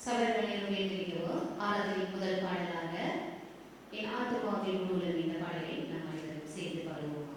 சபைகளில் கேட்டிருக்கிறோம். ஆராதனையின் முதல் பாடலாக என் ஆத்துமாவை முழுவதும் இந்த பாடலை நாம் அனைவரும் சேர்ந்து பாடுவோம்.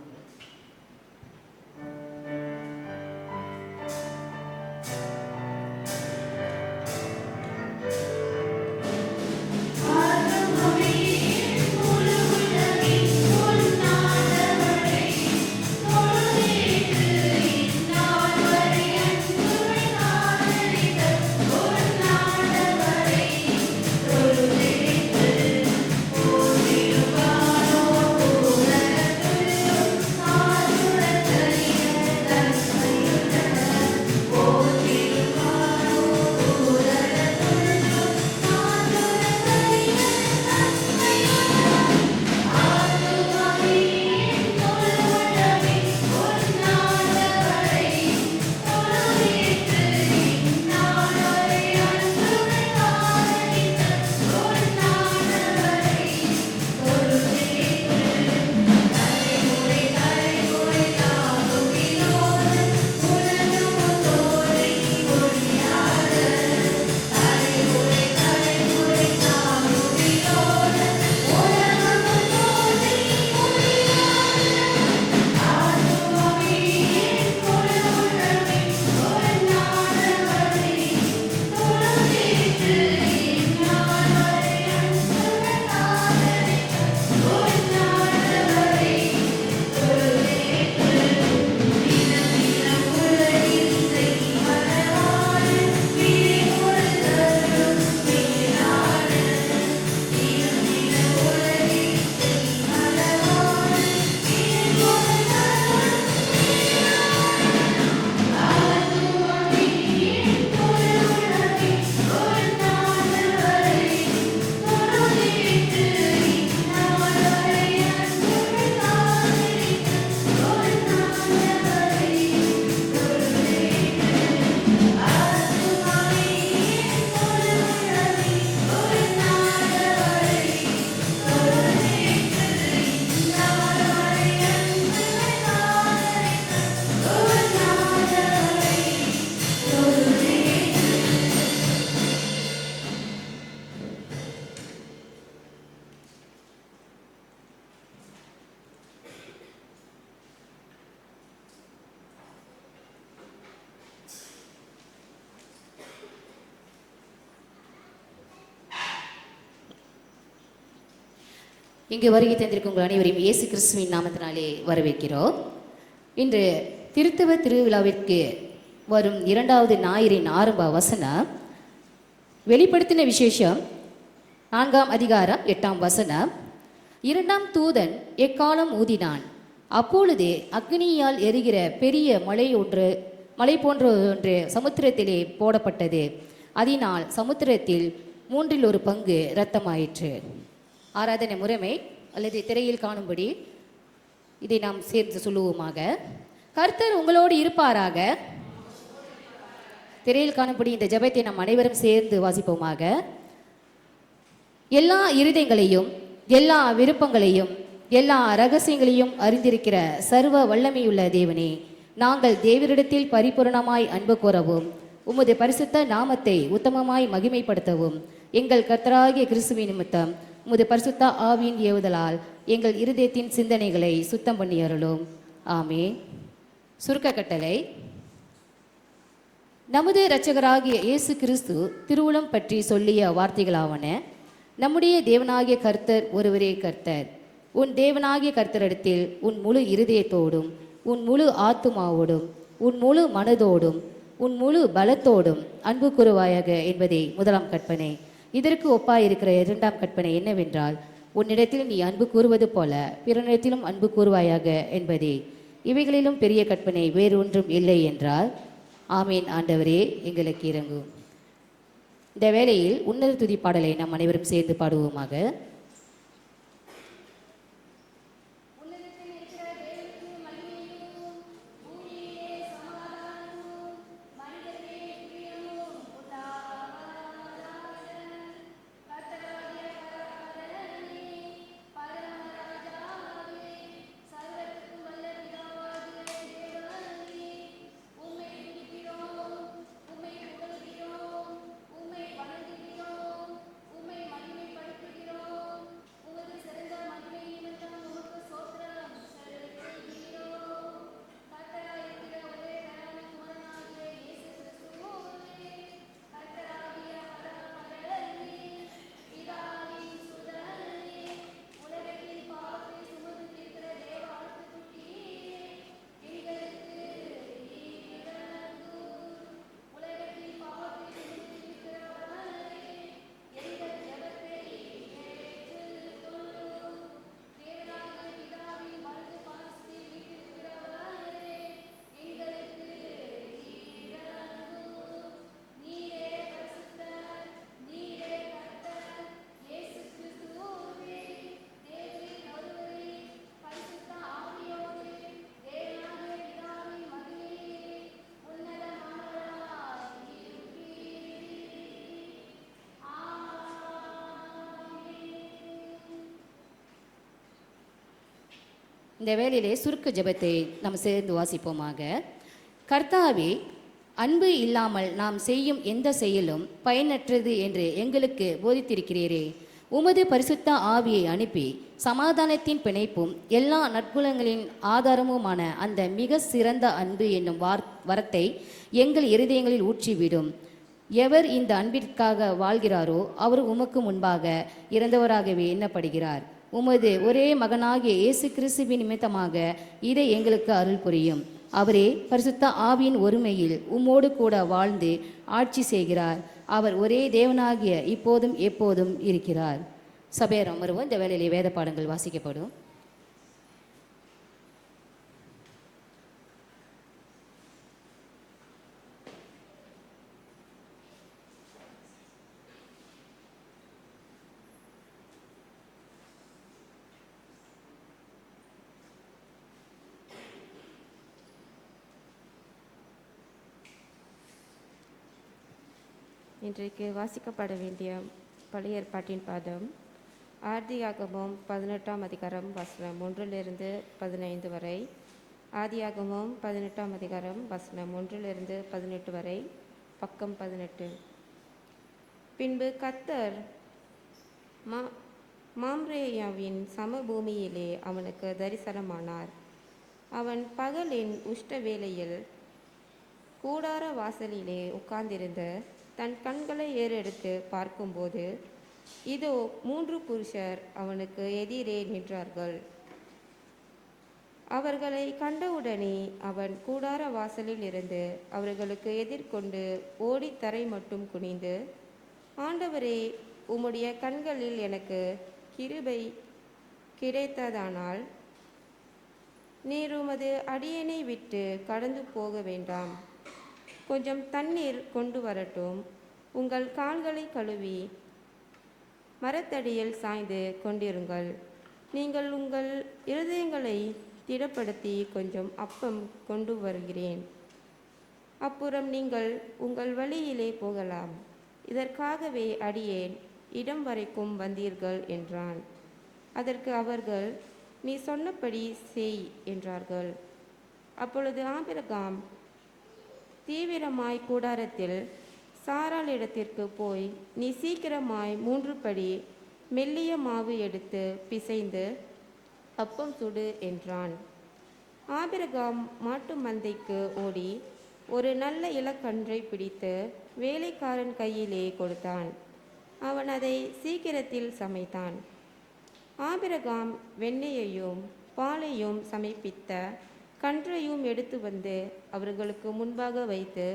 இங்கு வருகை தந்திருக்கும் உங்கள் அனைவரையும் இயேசு கிறிஸ்துவின் நாமத்தினாலே வரவேற்கிறோம். இன்று திருத்தவ திருவிழாவிற்கு வரும் 2வது ஞாயிறின் ஆரம்ப வசனம் வெளிப்படுத்தின விசேஷம் 4ஆம் அதிகாரம் 8ஆம் வசனம். 2ஆம் தூதன் எக்காலம் ஊதினான். அப்பொழுது அக்னியால் எரிகிற பெரிய மலை போன்ற ஒன்று சமுத்திரத்திலே போடப்பட்டது. அதனால் சமுத்திரத்தில் 1/3 பங்கு இரத்தமாயிற்று. ஆராதனை முறைமை அல்லது திரையில் காணும்படி இதை நாம் சேர்ந்து சொல்லுவோமாக. கர்த்தர் உங்களோடு இருப்பாராக. திரையில் காணும்படி இந்த ஜெபத்தை நாம் அனைவரும் சேர்ந்து வாசிப்போமாக. எல்லா இருதயங்களையும் எல்லா விருப்பங்களையும் எல்லா இரகசியங்களையும் அறிந்திருக்கிற சர்வ வல்லமையுள்ள தேவனே, நாங்கள் தேவரிடத்தில் பரிபூரணமாய் அன்பு கூறவும் உமது பரிசுத்த நாமத்தை உத்தமமாய் மகிமைப்படுத்தவும் எங்கள் கர்த்தராகிய கிறிஸ்துவின் நிமித்தம் உமது பரிசுத்த ஆவியின் ஏவுதலால் எங்கள் இருதயத்தின் சிந்தனைகளை சுத்தம் பண்ணி அருளும். ஆமென். சுருக்க கட்டளை. நமது இரட்சகராகிய இயேசு கிறிஸ்து திருவுளம் பற்றி சொல்லிய வார்த்தைகளாவன: நம்முடைய தேவனாகிய கர்த்தர் ஒருவரே கர்த்தர். உன் தேவனாகிய கர்த்தரிடத்தில் உன் முழு இருதயத்தோடும் உன் முழு ஆத்துமாவோடும் உன் முழு மனதோடும் உன் முழு பலத்தோடும் அன்பு கூறுவாயாக என்பதே முதலாம் கற்பனை. இதற்கு ஒப்பாயிருக்கிற 2ஆம் கற்பனை என்னவென்றால், உன்னிடத்தில் நீ அன்பு கூறுவது போல பிறனிடத்திலும் அன்பு கூறுவாயாக என்பதே. இவைகளிலும் பெரிய கற்பனை வேறொன்றும் இல்லை என்றால். ஆமீன். ஆண்டவரே, எங்களுக்கு இறங்கும். இந்த வேளையில் உன்னத துதி பாடலை நாம் அனைவரும் சேர்ந்து பாடுவோமாக. இந்த வேளையிலே சுருக்க ஜெபத்தை நாம் சேர்ந்து வாசிப்போமாக. கர்த்தாவே, அன்பு இல்லாமல் நாம் செய்யும் எந்த செயலும் பயனற்றது என்று எங்களுக்கு போதித்திருக்கிறீரே. உமது பரிசுத்த ஆவியை அனுப்பி சமாதானத்தின் பிணைப்பும் எல்லா நற்குணங்களின் ஆதாரமுமான அந்த மிக சிறந்த அன்பு என்னும் வரத்தை எங்கள் இருதயங்களில் ஊற்றிவிடும். எவர் இந்த அன்பிற்காக வாழ்கிறாரோ அவர் உமக்கு முன்பாக இறந்தவராகவே எண்ணப்படுகிறார். உமது ஒரே மகனாகிய இயேசு கிறிஸ்துவின் நிமித்தமாக இதை எங்களுக்கு அருள் புரியும். அவரே பரிசுத்த ஆவியின் ஒருமையில் உம்மோடு கூட வாழ்ந்து ஆட்சி செய்கிறார். அவர் ஒரே தேவனாகிய இப்போதும் எப்போதும் இருக்கிறார். சபையர் அமர்வும். இந்த வேளையிலே வேத பாடங்கள் வாசிக்கப்படும். இன்றைக்கு வாசிக்கப்பட வேண்டிய பழைய ஏற்பாட்டின் பாதம் ஆதியாகமம் 18ஆம் அதிகாரம் வசனம் 1 15 வரை, ஆதியாகமம் 18ஆம் அதிகாரம் வசனம் 1 18 வரை, பக்கம் 18. பின்பு கர்த்தர் மாம்ரேயாவின் சமபூமியிலே அவனுக்கு தரிசனமானார். அவன் பகலின் உஷ்ட வேளையில் கூடார வாசலிலே உட்கார்ந்திருந்து தன் கண்களை ஏறெடுத்து பார்க்கும்போது, இதோ 3 புருஷர் அவனுக்கு எதிரே நின்றார்கள். அவர்களை கண்டவுடனே அவன் கூடார வாசலில் இருந்து அவர்களுக்கு எதிர்கொண்டு ஓடி தரை மட்டும் குனிந்து, ஆண்டவரே, உம்முடைய கண்களில் எனக்கு கிருபை கிடைத்ததானால் நீர் உமது அடியேனை விட்டு கடந்து போக வேண்டாம். கொஞ்சம் தண்ணீர் கொண்டு வரட்டும். உங்கள் கால்களை கழுவி மரத்தடியில் சாய்ந்து கொண்டிருங்கள். நீங்கள் உங்கள் இருதயங்களை திடப்படுத்தி கொஞ்சம் அப்பம் கொண்டு வருகிறேன். அப்புறம் நீங்கள் உங்கள் வழியிலே போகலாம். இதற்காகவே அடியேன் இடம் வரைக்கும் வந்தீர்கள் என்றான். அதற்கு அவர்கள், நீ சொன்னபடி செய் என்றார்கள். அப்பொழுது ஆபிரகாம் தீவிரமாய் கூடாரத்தில் சாராள் இடத்திற்கு போய், நீ சீக்கிரமாய் 3 படி மெல்லிய மாவு எடுத்து பிசைந்து அப்பம் சுடு என்றான். ஆபிரகாம் மாட்டு மந்தைக்கு ஓடி ஒரு நல்ல இளக்கன்றை பிடித்து வேலைக்காரன் கையிலே கொடுத்தான். அவன் அதை சீக்கிரத்தில் சமைத்தான். ஆபிரகாம் வெண்ணெயையும் பாலையும் சமைப்பித்த கன்றையும் எடுத்து வந்து அவர்களுக்கு முன்பாக வைத்து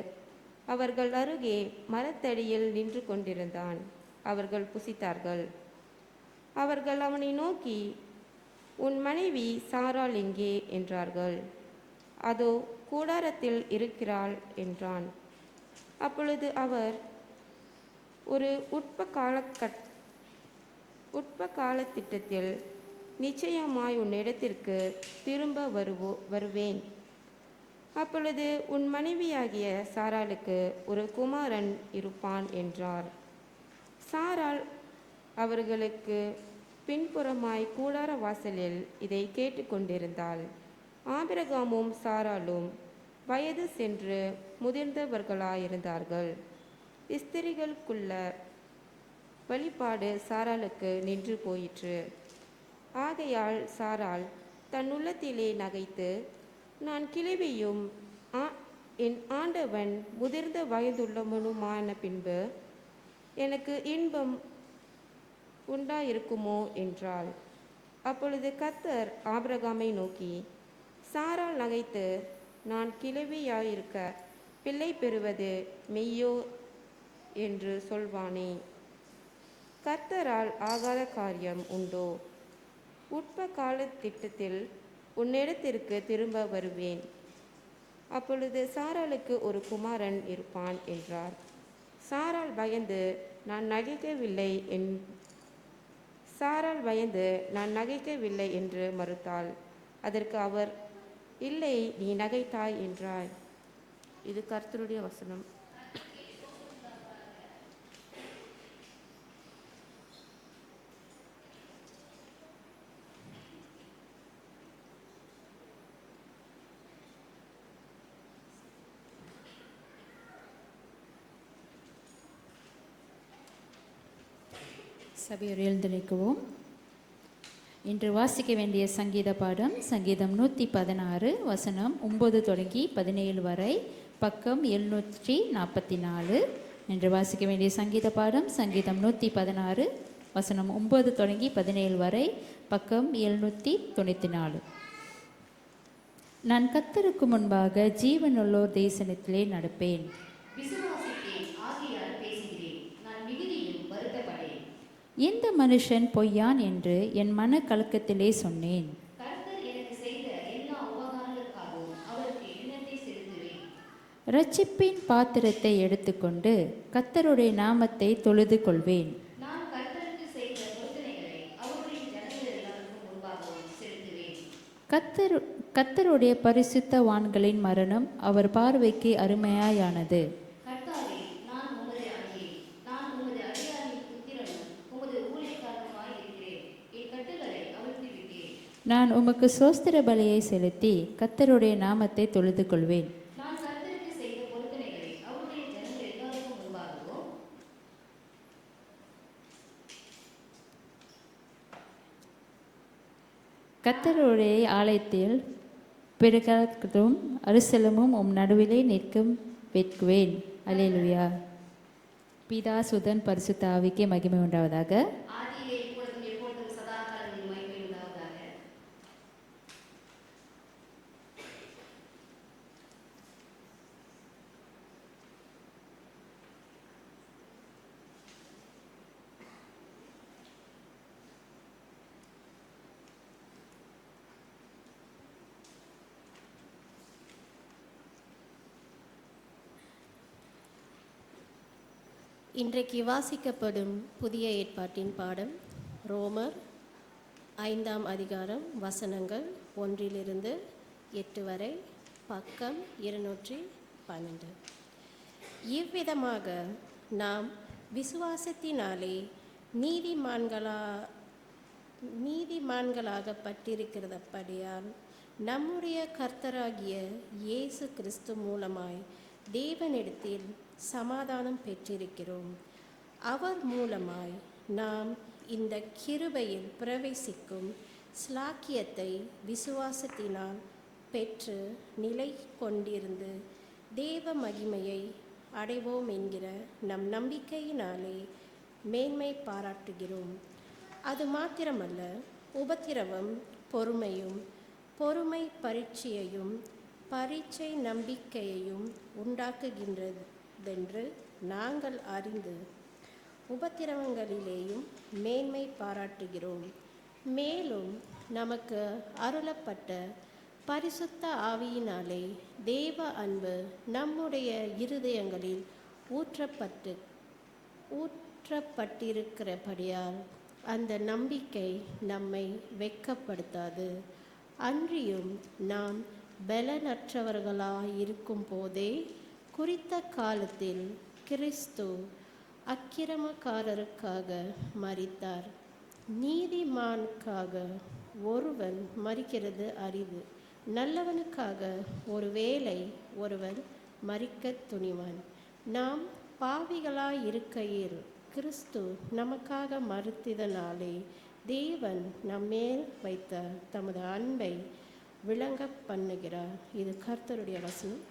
அவர்கள் அருகே மரத்தடியில் நின்று கொண்டிருந்தான். அவர்கள் புசித்தார்கள். அவர்கள் அவனை நோக்கி, உன் மனைவி சாராள் எங்கே என்றார்கள். அதோ கூடாரத்தில் இருக்கிறாள் என்றான். அப்பொழுது அவர், ஒரு உட்ப காலத்திட்டத்தில் நிச்சயமாய் உன்னிடத்திற்கு திரும்ப வருவேன். அப்பொழுது உன் மனைவியாகிய சாராளுக்கு ஒரு குமாரன் இருப்பான் என்றார். சாராள் அவர்களுக்கு பின்புறமாய் கூடார வாசலில் இதை கேட்டுக்கொண்டிருந்தாள். ஆபிரகாமும் சாராளும் வயது சென்று முதிர்ந்தவர்களாயிருந்தார்கள். ஸ்திரீகளுக்குள்ள வழிபாடு சாராளுக்கு நின்று போயிற்று. ஆகையால் சாராள் தன் உள்ளத்திலே நகைத்து, நான் கிழவியும் என் ஆண்டவன் முதிர்ந்த வயதுள்ளவனுமான பின்பு எனக்கு இன்பம் உண்டாயிருக்குமோ என்றாள். அப்பொழுது கர்த்தர் ஆபிரகாமை நோக்கி, சாராள் நகைத்து நான் கிழவியாயிருக்க பிள்ளை பெறுவது மெய்யோ என்று சொல்வானே? கர்த்தரால் ஆகாத காரியம் உண்டோ? உட்ப காலத்திட்டத்தில் உன்னிடத்திற்கு திரும்ப வருவேன். அப்பொழுது சாராளுக்கு ஒரு குமாரன் இருப்பான் என்றார். சாராள் பயந்து நான் நகைக்கவில்லை என்று மறுத்தாள். அதற்கு அவர், இல்லை, நீ நகைத்தாய் என்றார். இது கர்த்தருடைய வசனம். சபையோர் எழுந்திருக்குவோம். இன்று வாசிக்க வேண்டிய சங்கீத பாடம் சங்கீதம் 116 வசனம் 9 தொடங்கி 17 வரை, பக்கம் 744. இன்று வாசிக்க வேண்டிய சங்கீத பாடம் சங்கீதம் 116 வசனம் 9 தொடங்கி 17 வரை, பக்கம் 794. நான் கர்த்தருக்கு முன்பாக ஜீவனுள்ளோர் தேசத்திலே நடப்பேன். எந்த மனுஷன் பொய்யான் என்று என் மன கலக்கத்திலே சொன்னேன். இரட்சிப்பின் பாத்திரத்தை எடுத்துக்கொண்டு கர்த்தருடைய நாமத்தை தொழுது கொள்வேன். கர்த்தருடைய பரிசுத்தவான்களின் மரணம் அவர் பார்வைக்கு அருமையாயானது. நான் உமக்கு சோஸ்திர பலியை செலுத்தி கர்த்தருடைய நாமத்தை தொழுது கொள்வேன். கர்த்தருடைய ஆலயத்தில் பிறகும் அரிசலமும் நடுவிலே நிற்கும் வெட்குவேன். அல்லேலூயா. பிதா சுதன் பரிசுத்த ஆவிக்கே மகிமை உண்டாவதாக. இன்றைக்கு வாசிக்கப்படும் புதிய ஏற்பாட்டின் பாடம் ரோமர் 5ஆம் அதிகாரம் வசனங்கள் 1-8 வரை, பக்கம் 212. இவ்விதமாக நாம் விசுவாசத்தினாலே நீதிமான்களாகப்பட்டிருக்கிறபடியால் நம்முடைய கர்த்தராகிய இயேசு கிறிஸ்து மூலமாய் தேவனிடத்தில் சமாதானம் பெற்றிருக்கிறோம். அவர் மூலமாய் நாம் இந்த கிருபையில் பிரவேசிக்கும் ஸ்லாக்கியத்தை விசுவாசத்தினால் பெற்று நிலை கொண்டிருந்து தேவ மகிமையை அடைவோம் என்கிற நம் நம்பிக்கையினாலே மேன்மை பாராட்டுகிறோம். அது மாத்திரமல்ல, உபத்திரவம் பொறுமையும், பொறுமை பரீட்சையையும், பரீட்சை நம்பிக்கையையும் உண்டாக்குகின்றதென்று நாங்கள் அறிந்து உபத்திரவங்களிலேயும் மேன்மை பாராட்டுகிறோம். மேலும் நமக்கு அருளப்பட்ட பரிசுத்த ஆவியினாலே தேவ அன்பு நம்முடைய இருதயங்களில் ஊற்றப்பட்டிருக்கிறபடியால் அந்த நம்பிக்கை நம்மை வெட்கப்படுத்தாது. அன்றியும் நாம் பலனற்றவர்களாயிருக்கும் போதே குறித்த காலத்தில் கிறிஸ்து அக்கிரமக்காரருக்காக மரித்தார். நீதிமானுக்காக ஒருவன் மரிக்கிறது அரிது, நல்லவனுக்காக ஒருவேளை ஒருவன் மரிக்கத் துணிவான். நாம் பாவிகளாயிருக்கையில் கிறிஸ்து நமக்காக மரித்ததினாலே தேவன் நம்மேல் வைத்த தமது அன்பை விளங்க பண்ணுகிறார். இது கர்த்தருடைய வசனம்.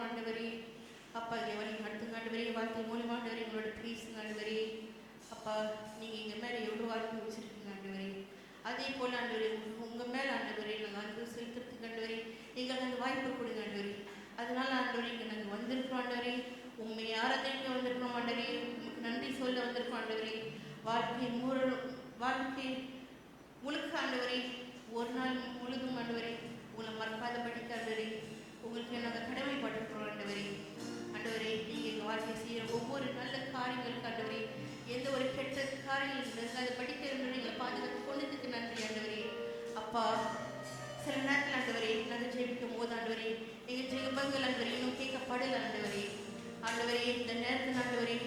வந்திருக்கிறோம் ஆண்டவரே. அப்பா எவரையும் நடத்துங்க ஆண்டவரே, வார்த்தை மூலியமா ஆண்டவரே எங்களோட பேசுங்க ஆண்டவரே. அப்பா நீங்க எங்க மேல எவ்வளவு அன்பு வச்சிருக்கீங்க ஆண்டவரே. அதே போல ஆண்டவரே உங்க மேல ஆண்டவரே நாங்கள் அன்பு செலுத்துறதுக்கு ஆண்டவரே எங்களுக்கு அந்த வாய்ப்பு கொடுங்க ஆண்டவரே. அதனால ஆண்டவரே இங்க நாங்கள் வந்திருக்கிறோம் ஆண்டவரே. உண்மை ஆராதனைக்கு வந்திருக்கிறோம் ஆண்டவரே. உங்களுக்கு நன்றி சொல்ல வந்திருக்கிறோம் ஆண்டவரே. வாழ்க்கை முழுக்க ஆண்டவரே ஒரு நாள் முழுதும் ஆண்டவரே உங்களை மறக்காத படிக்க ஆண்டவரே உங்களுக்கு நாங்கள் கடமைப்பட்டிருக்கிறோம் ஆண்டவரே. ஆண்டவரே நீங்க எங்கள் வாழ்க்கை செய்கிற ஒவ்வொரு நல்ல காரியங்களுக்கு ஆண்டவரே எந்த ஒரு கெட்ட காரியங்கள் அதை படிக்க எங்களை பாதுகாத்து கொண்டதுக்கு நன்றி ஆண்டவரே. அப்பா சில நேரத்தில் ஆண்டவரே நாங்கள் ஜெபிக்கும் போது ஆண்டவரே எங்கள் ஜெபங்கள் ஆண்டவரே இன்னும் கேட்கப்படல ஆண்டவரே. ஆண்டவரே இந்த நேரத்தில் ஆண்டவரே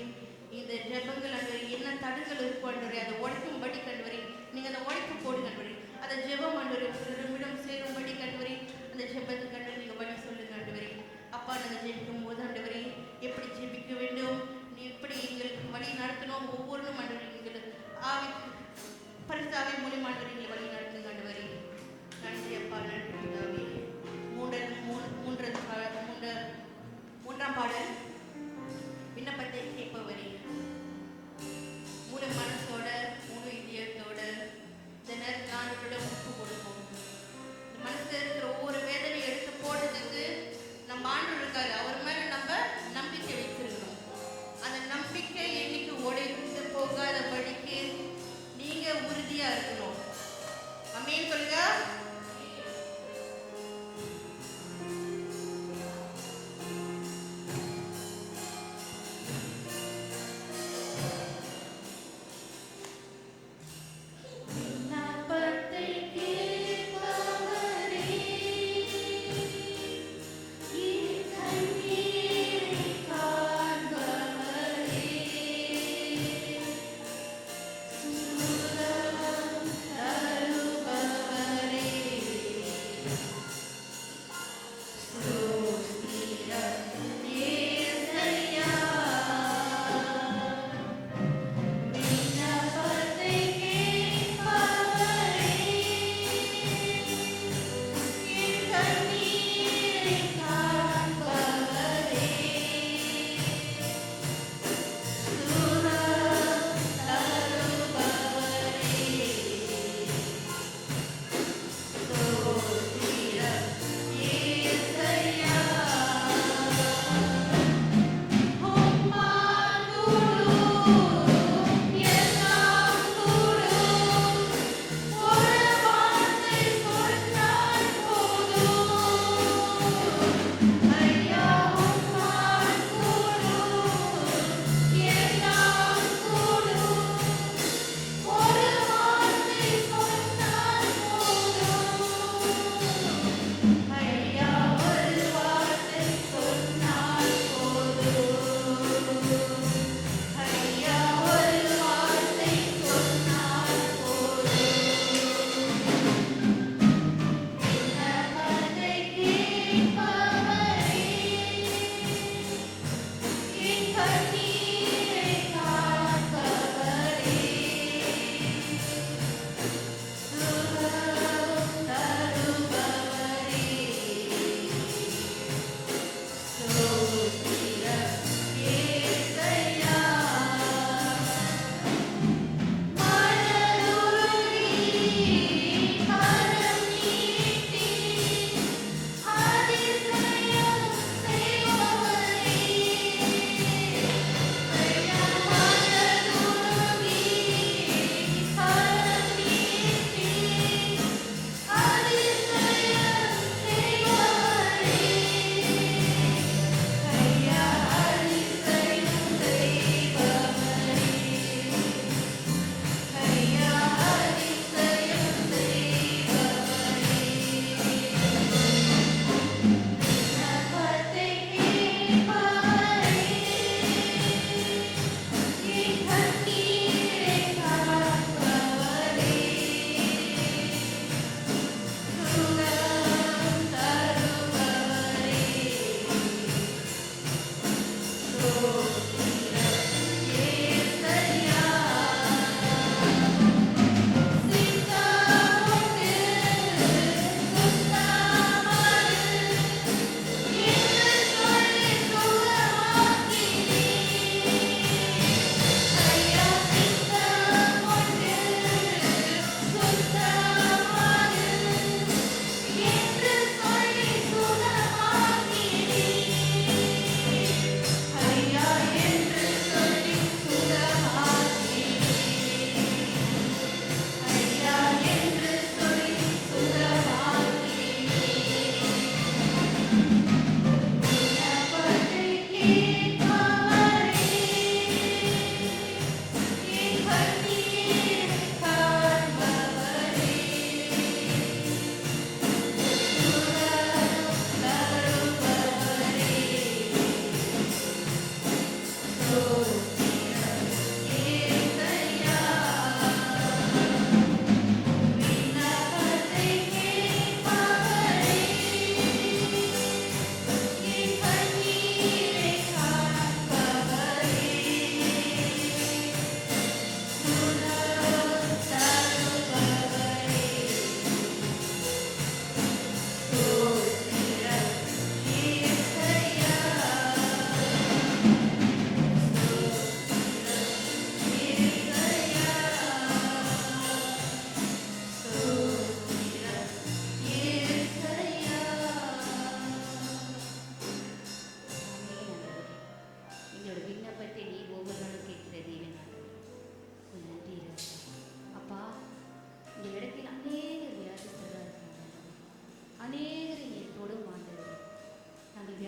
இந்த ஜெபங்கள் ஆண்டவரே என்ன தடங்கள் இருக்கும் ஆண்டவரே அதை உடைக்கும்படி ஆண்டவரே நீங்கள் அந்த உடைப்பு போடுங்க ஆண்டவரே. அதை ஜெபம் ஆண்டவரே உங்களிடம் சேரும்படி ஆண்டவரே அந்த ஜெபத்துக்கு ஆண்டவரே நீங்கள் வழி சொல்லுங்க ஆண்டவரே. அப்பா நாங்கள் ஜெபிக்கும் போது ஆண்டவரே எப்படி ஜெபிக்க வேண்டும், நீ எப்படி எங்களுக்கு வழி நடத்தணும் ஒவ்வொன்றும் ஆண்டவரே எங்களுக்கு பரிசாவை மூலியமா ஆண்டவரே எங்களை வழி நடத்துங்க ஆண்டவரே. நன்றி அப்பா, நன்றி பிதாவே. மூன்றாம் பாடல் விண்ணப்பத்தை கேட்பவரே. முழு மனசோட முழு இதயத்தோட இந்த நேரத்தில் ஆண்டவரிடம் ஒப்பு கொடுப்போம். இந்த மனசுல இருக்கிற ஒவ்வொரு வேதனையை எடுத்து போடுறதுக்கு நம்ம ஆண்டவர் இருக்காரு. அவர் மேல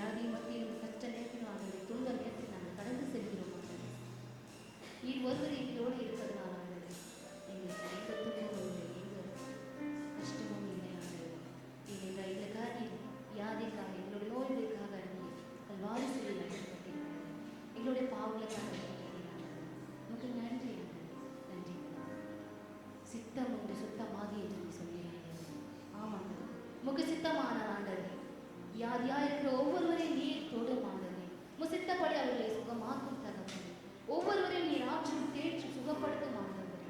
வியாதி மத்தியிலும் கஷ்ட நேரத்திலும் ஆண்டவரே, துன்ப நேரத்தில் நாங்கள் கடந்து செல்கிறோம் ஆண்டவரே. நீர் ஒருவர் எங்களோடு இருப்பதனால் ஆண்டவரே, எங்களுக்கு எந்த துன்பமும் இல்லை, எந்த கஷ்டமும் இல்லை ஆண்டவரே. எங்கள் இந்த காரியம் வியாதிக்காக, எங்களுடைய நோய்களுக்காக நீர் கல்வாரி சிலுவையில் அடிக்கப்பட்டீர்கள். எங்களுடைய பாவங்களுக்காக அடிக்கப்பட்டீர்கள். நமக்கு நன்றி ஆண்டவரே, நன்றி. சித்தம் உண்டு சுத்தமாகி என்று நீ சொல்கிறீர்கள். ஆமாம், உமக்கு சித்தமான ஆண்டவரே, வியாதியா இருக்கிற ஒவ்வொருவரையும் நீர் தொடும் ஆண்டவரே. உமக்கு சித்தப்படி அவர்களை சுகமாக்கும் தகவல் ஒவ்வொருவரையும் நீர் ஆற்றும் தேற்றி சுகப்படுத்தும் ஆண்டவரே.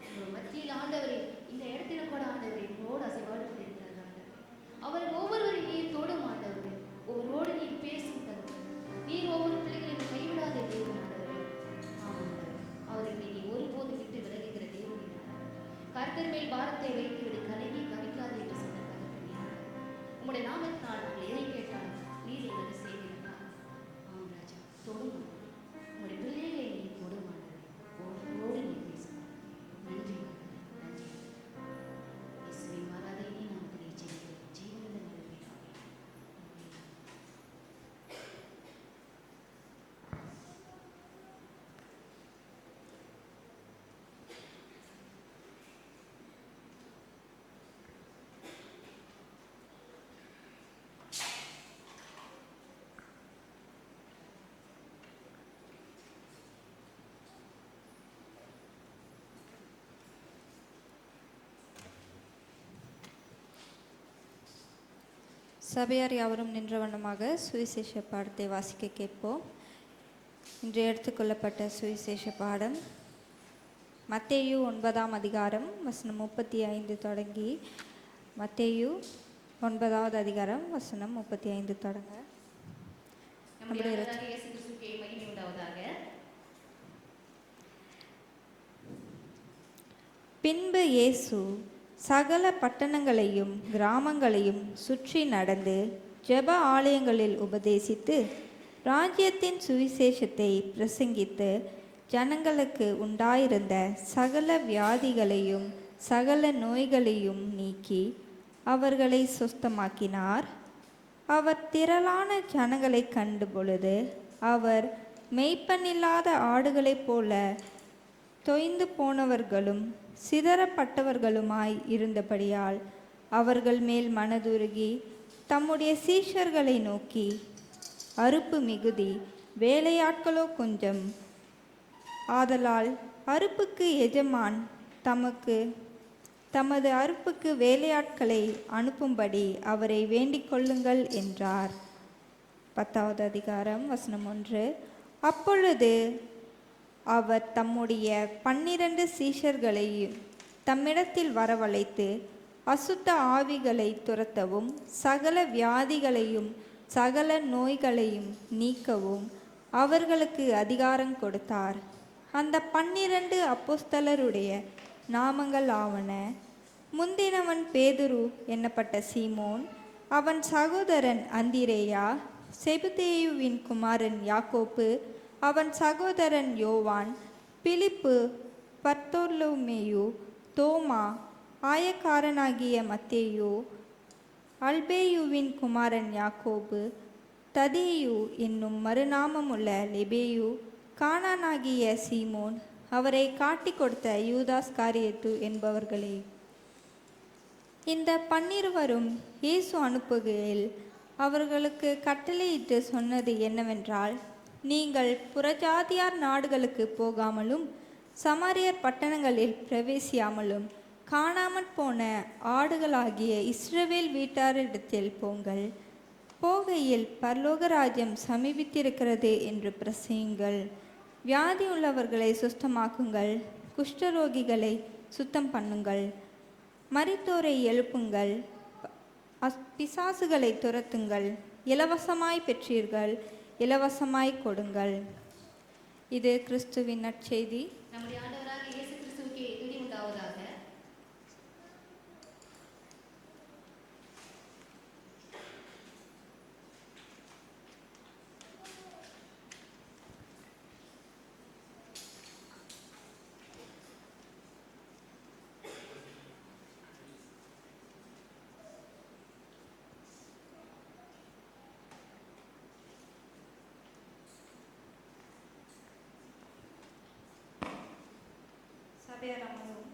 உங்கள் மத்தியில் ஆண்டவரே, இந்த இடத்துல கூட ஆண்டவரே உங்களோடு அசைவாடு இருக்கிறார் ஆண்டவரே. அவர் ஒவ்வொருவரையும் நீர் தொடும் ஆண்டவரே. ஒவ்வொருவோடு நீர் பேசும் தகவல் நீர் ஒவ்வொரு பிள்ளைகளையும் கைவிடாத தேவன் ஆண்டவரே. ஆமாம், அவரை நீ ஒருபோது விட்டு விலகுகிற தேவன். கர்த்தர் மேல் பாரத்தை வைத்து விடு, கலங்கி கவிக்காது என்று சொன்ன தகவல் உங்களுடைய நாமத்தினால் நாங்கள் எதை கேட்டால் நீர் எங்களுக்கு செய்வீர்கள். ஆம் ராஜா, தொடும் உங்களுடைய பிள்ளைகளை நீ தொடுமாண்டது ஒவ்வொரு நீ பேசும். நன்றி நன்றி. இயேசுவின் மாறாதை நீ நமக்கு நீ ஜெயிக்கிறோம். ஜீவனில் நிலைமையாக சபையார் யாவரும் நின்ற வண்ணமாக சுவிசேஷ பாடத்தை வாசிக்க கேட்போம். இன்று எடுத்துக்கொள்ளப்பட்ட சுவிசேஷ பாடம் மத்தேயு 9ஆம் அதிகாரம் வசனம் 35 தொடங்கி மத்தேயு 9வது அதிகாரம் வசனம் 35 தொடங்க. நம்முடைய இயேசு கிறிஸ்துவுக்கே மகிமை உண்டாவதாக. பின்பு இயேசு சகல பட்டணங்களையும் கிராமங்களையும் சுற்றி நடந்து ஜெப ஆலயங்களில் உபதேசித்து ராஜ்யத்தின் சுவிசேஷத்தை பிரசங்கித்து ஜனங்களுக்கு உண்டாயிருந்த சகல வியாதிகளையும் சகல நோய்களையும் நீக்கி அவர்களை சுஸ்தமாக்கினார். அவர் திரளான ஜனங்களை கண்டு பொழுது அவர் மெய்ப்பனில்லாத ஆடுகளைப் போல தொய்ந்து போனவர்களும் சிதறப்பட்டவர்களுமாய் இருந்தபடியால் அவர்கள் மேல் மனதுருகி தம்முடைய சீஷர்களை நோக்கி, அறுப்பு மிகுதி, வேலையாட்களோ கொஞ்சம். ஆதலால் அறுப்புக்கு எஜமான் தமது அறுப்புக்கு வேலையாட்களை அனுப்பும்படி அவரை வேண்டிக் கொள்ளுங்கள் என்றார். 10வது அதிகாரம் வசனம் 1. அப்பொழுது அவர் தம்முடைய 12 சீஷர்களையும் தம்மிடத்தில் வரவழைத்து அசுத்த ஆவிகளை துரத்தவும் சகல வியாதிகளையும் சகல நோய்களையும் நீக்கவும் அவர்களுக்கு அதிகாரம் கொடுத்தார். அந்த 12 அப்போஸ்தலருடைய நாமங்கள் ஆவன: முந்தினவன் பேதுரு என்னப்பட்ட சீமோன், அவன் சகோதரன் அந்திரேயா, செபதேயுவின் குமாரன் யாக்கோப்பு, அவன் சகோதரன் யோவான், பிலிப்பு, பர்த்தொலோமேயு, தோமா, ஆயக்காரனாகிய மத்தேயு, அல்பேயுவின் குமாரன் யாக்கோபு, ததேயு என்னும் மறுநாமமுள்ள லெபேயு, கானானாகிய சீமோன், அவரை காட்டி கொடுத்த யூதாஸ்காரியத்து என்பவர்களே. இந்த 12 இயேசு அனுப்புகையில் அவர்களுக்கு கட்டளையிட்டு சொன்னது என்னவென்றால், நீங்கள் புறஜாதியார் நாடுகளுக்கு போகாமலும் சமாரியர் பட்டணங்களில் பிரவேசியாமலும் காணாமற் போன ஆடுகளாகிய இஸ்ரவேல் வீட்டாரிடத்தில் போங்கள். போகையில் பரலோகராஜ்யம் சமீபித்திருக்கிறது என்று பிரசங்கியுங்கள். வியாதி உள்ளவர்களை சுத்தமாக்குங்கள், குஷ்டரோகிகளை சுத்தம் பண்ணுங்கள், மரித்தோரை எழுப்புங்கள், பிசாசுகளை துரத்துங்கள், இலவசமாய் பெற்றீர்கள், இலவசமாய் கொடுங்கள். இது கிறிஸ்துவின் நற்செய்தி. நம்முடைய ஆண்டவராக இயேசு கிறிஸ்துவுக்கே துதி உண்டாவதாக. சபையார் அமர்வும்.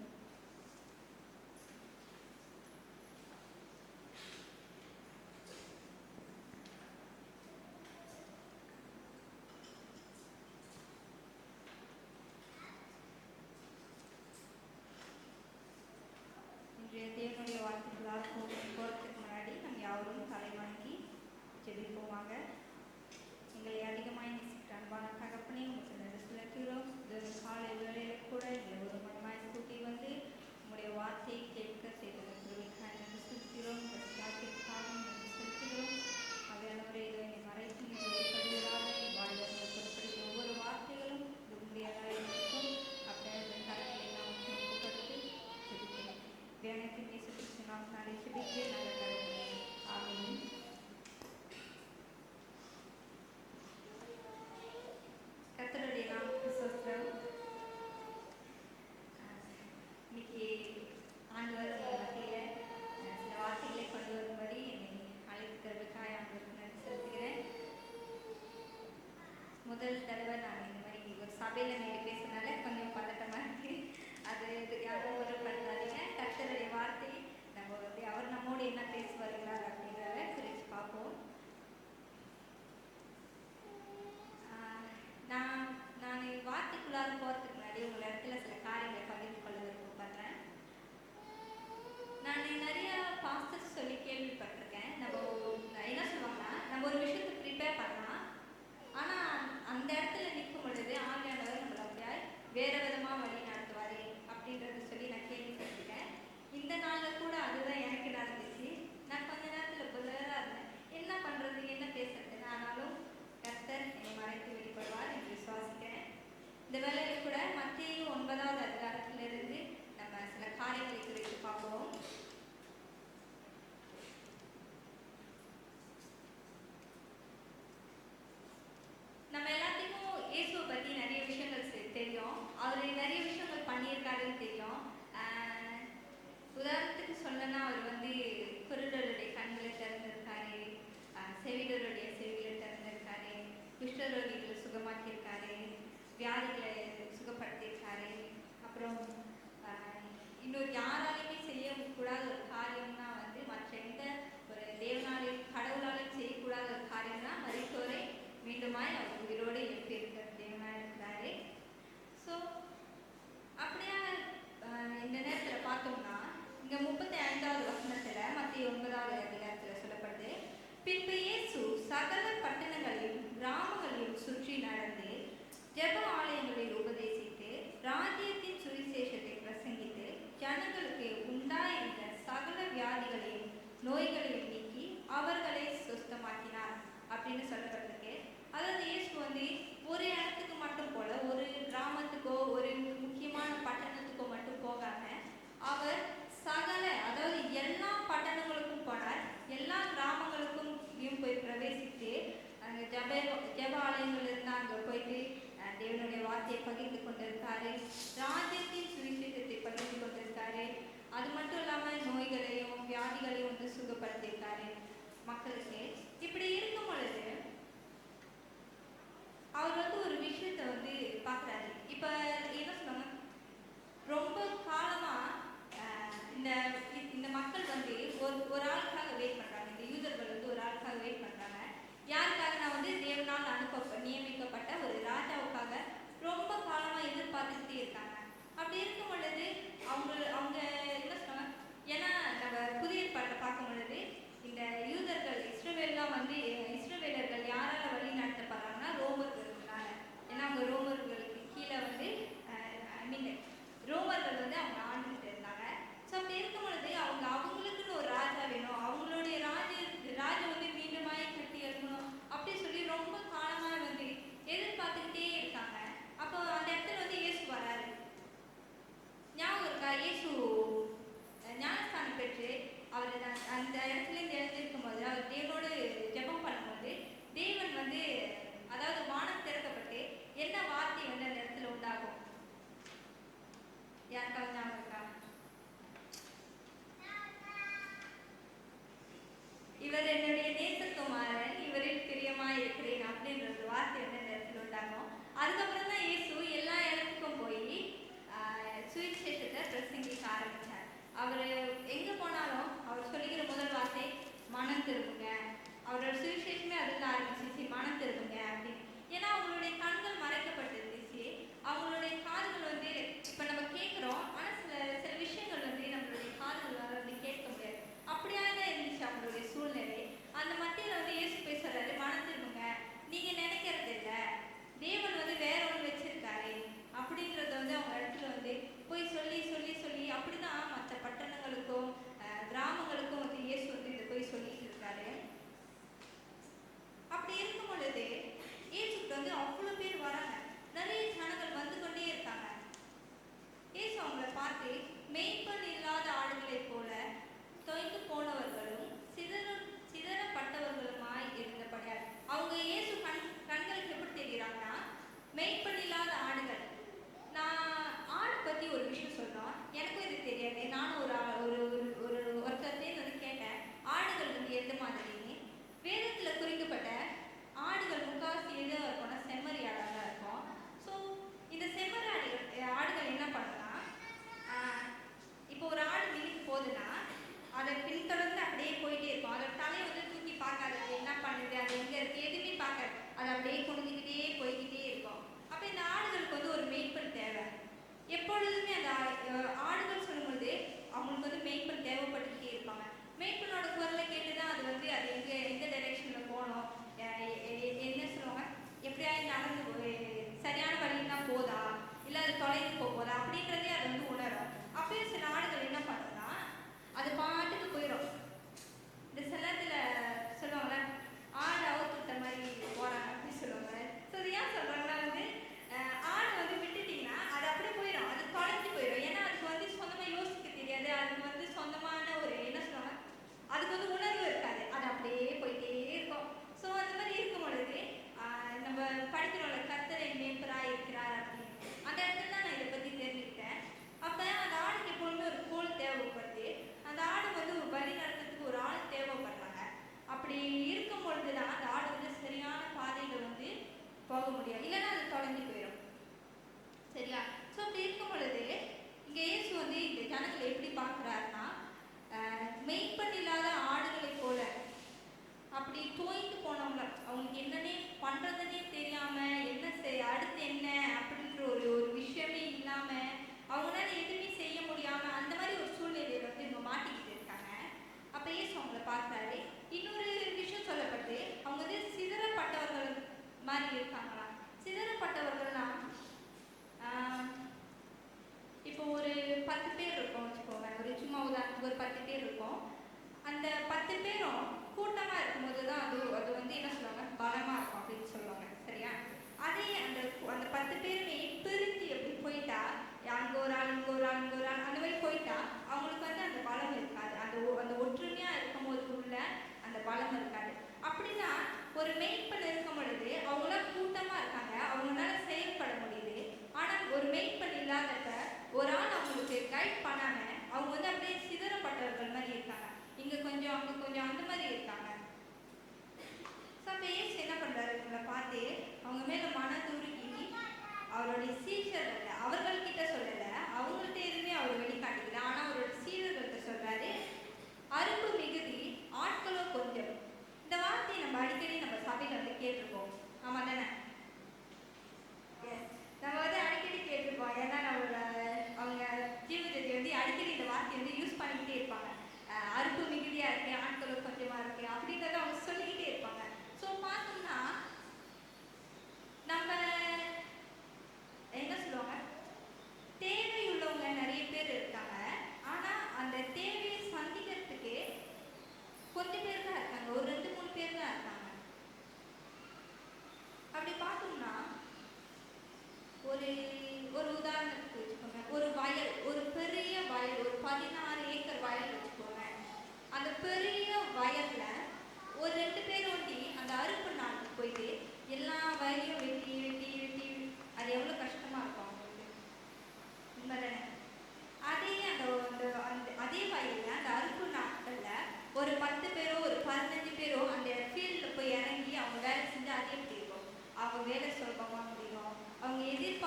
இன்றைய தேவனுடைய வார்த்தைகளால் போகிறதுக்கு முன்னாடி நம்ம யாவரும் தலை வணங்கி ஜெபிப்போமாங்க. எங்களை அதிகமாக நேசிக்கிற அன்பான தகப்பனே, உங்களுக்கு நன்றி செலுத்துகிறோம். இந்த காலை வேளையில் கூட எங்களை ஒரு மனமாய் கூட்டி வந்து உங்களுடைய வார்த்தையை கேட்க செய்ததற்கு நன்றி செலுத்துகிறோம். வார்த்தைக்காக நன்றி செலுத்துகிறோம். அவையானவரை இதை என்னை மறைத்து நீங்கள் வெளிப்படுவதாக என் வாழ்வில் கொடுப்படுகிற ஒவ்வொரு வார்த்தைகளும் உங்களுடைய இருக்கும். அப்படியே கரங்களை நாம் ஒப்புக்கொடுத்து ஜெபிக்கிறேன். வேலைக்கு நேசித்து நாம் நாளை ஜெபித்து நல்ல தருகிறேன். ஆமென். கர்த்தருடைய நாமத்துக்கு ஸ்தோத்திரம். இன்னைக்கு ஆண்டவர் மத்தியில் சில வார்த்தைகளை கொண்டு வரும்படி என்னை அழைத்ததற்காக ஆண்டவருக்கு நன்றி செலுத்துகிறேன். முதல் தடவை நான் இந்த மாதிரி ஒரு சபையில் நீங்கள் பேசுனால கொஞ்சம் பதட்டமாக இருக்கு. அது யாரும் வருப்படுத்தாதீங்க. கர்த்தருடைய வார்த்தை நம்ம வந்து அவர் நம்மோடு என்ன பேசி வருகிறார் அப்படின்றத குறித்து பார்ப்போம். நான் வார்த்தைக்குள்ளார போகிறதுக்கு முன்னாடி உங்கள் இடத்துல சில காரியங்களை பகிர்ந்து கொள்ள விருப்பப்படுறேன். நான் நிறைய பாஸ்டர்ஸ் சொல்லி கேள்விப்பட்டிருக்கேன். நம்ம என்ன சொல்லுவாங்கன்னா, நம்ம ஒரு விஷயத்தை ப்ரிப்பேர் பண்ணலாம், ஆனால் அந்த இடத்துல நிற்கும் பொழுது ஆவியானவர் நம்மளை அப்படியே வேறு விதமாக வழி நடத்துவார் அப்படின்றத சொல்லி நான் கேள்விப்பட்டிருக்கேன். இந்த நாளில் கூட அதுதான் எனக்கு நடந்துச்சு. நான் கொஞ்ச நேரத்தில் புலராக இருந்தேன், என்ன பண்ணுறது என்ன பேசுறதுன்னு. ஆனாலும் கர்த்தர் என்னை மறைத்து வெளிப்படுவார் என்று விசுவாசிக்கிறேன். இந்த வேளையில் கூட மத்தேயு 9வது அதிகாரத்திலிருந்து நம்ம சில காரியங்களை குறித்து பார்ப்போம். நம்ம எல்லாத்துக்கும் இயேசுவை பற்றி நிறைய விஷயங்கள் தெரியும். அவர் நிறைய விஷயங்கள் பண்ணியிருக்காருன்னு தெரியும். உதாரணத்துக்கு சொல்லனா, அவர் வந்து குருடருடைய கண்களை திறந்திருக்காரு, செவிடருடைய செவிகளை திறந்திருக்காரு, குஷ்டரோகிகளை சுகமாக்கியிருக்காரு, வியாதிகளை சுகப்படுத்தியிருக்காரு. அப்புறம் இன்னொரு யாராலையுமே செய்யக்கூடாத ஒரு காரியம்னா வந்து மற்ற எந்த ஒரு தேவனாலையும் கடவுளாலையும் செய்யக்கூடாத ஒரு காரியம்னா மரித்தோரை மீண்டுமாய் அவர் உயிரோடு எழுப்பியிருக்கிற தேவனாக இருக்கிறாரு. ஸோ அப்படியே இந்த நேரத்தில் பார்த்தோம்னா, இங்கே 35வது வசனத்தில் மத்திய 9வது அதிகாரத்தில் சொல்லப்படுது, பின்பு இயேசு சகல பட்டணங்களையும் கிராமங்களையும் சுற்றி நடந்து ஜெப ஆலயங்களில் உபதேசித்து ராஜ்யத்தின் சுவிசேஷத்தை பிரசங்கித்து ஜனங்களுக்கு உண்டாயிருந்த சகல வியாதிகளையும் நோய்களையும் நீக்கி அவர்களை சுஸ்தமாக்கினார் அப்படின்னு சொல்லப்பட்டிருக்கு. அதாவது இயேசு வந்து ஒரு இடத்துக்கு மட்டும் போல, ஒரு கிராமத்துக்கோ ஒரு முக்கியமான பட்டணத்துக்கோ மட்டும் போகாம அவர் சகல, அதாவது எல்லா பட்டணங்களுக்கும் போனார், எல்லா கிராமங்களுக்கும் போய் பிரவேசித்து அங்கே ஜெப ஆலயங்கள் இருந்தால் அங்கே போயிட்டு தேவனுடைய வார்த்தையை பகிர்ந்து கொண்டிருக்காரு, ராஜ்யத்தின் சுவிசேஷத்தை பகிர்ந்து கொண்டிருக்காரு. அது மட்டும் இல்லாமல் நோய்களையும் வியாதிகளையும் வந்து சுகப்படுத்தியிருக்காரு மக்களுக்கு. இப்படி இருக்கும் பொழுது அவர் வந்து ஒரு விஷயத்தை வந்து பார்க்குறாரு. இப்போ என்ன சொல்லுவாங்க, ரொம்ப காலமாக இந்த மக்கள் வந்து ஒரு ஆளுக்காக வெயிட் பண்ணுறாங்க. இந்த யூதர்கள் வந்து ஒரு ஆளுக்காக வெயிட் பண்ணுறாங்க. யாருக்காக? நான் வந்து தேவனால் நியமிக்கப்பட்ட ஒரு ராஜாவுக்காக ரொம்ப காலமாக எதிர்பார்த்துக்கிட்டே இருக்காங்க. அப்படி இருக்கும் பொழுது அவங்க என்ன சொன்னாங்க, ஏன்னா நம்ம புதிய ஏற்பாட்டை பார்க்கும் பொழுது இந்த யூதர்கள் இஸ்ரவேலர்கள்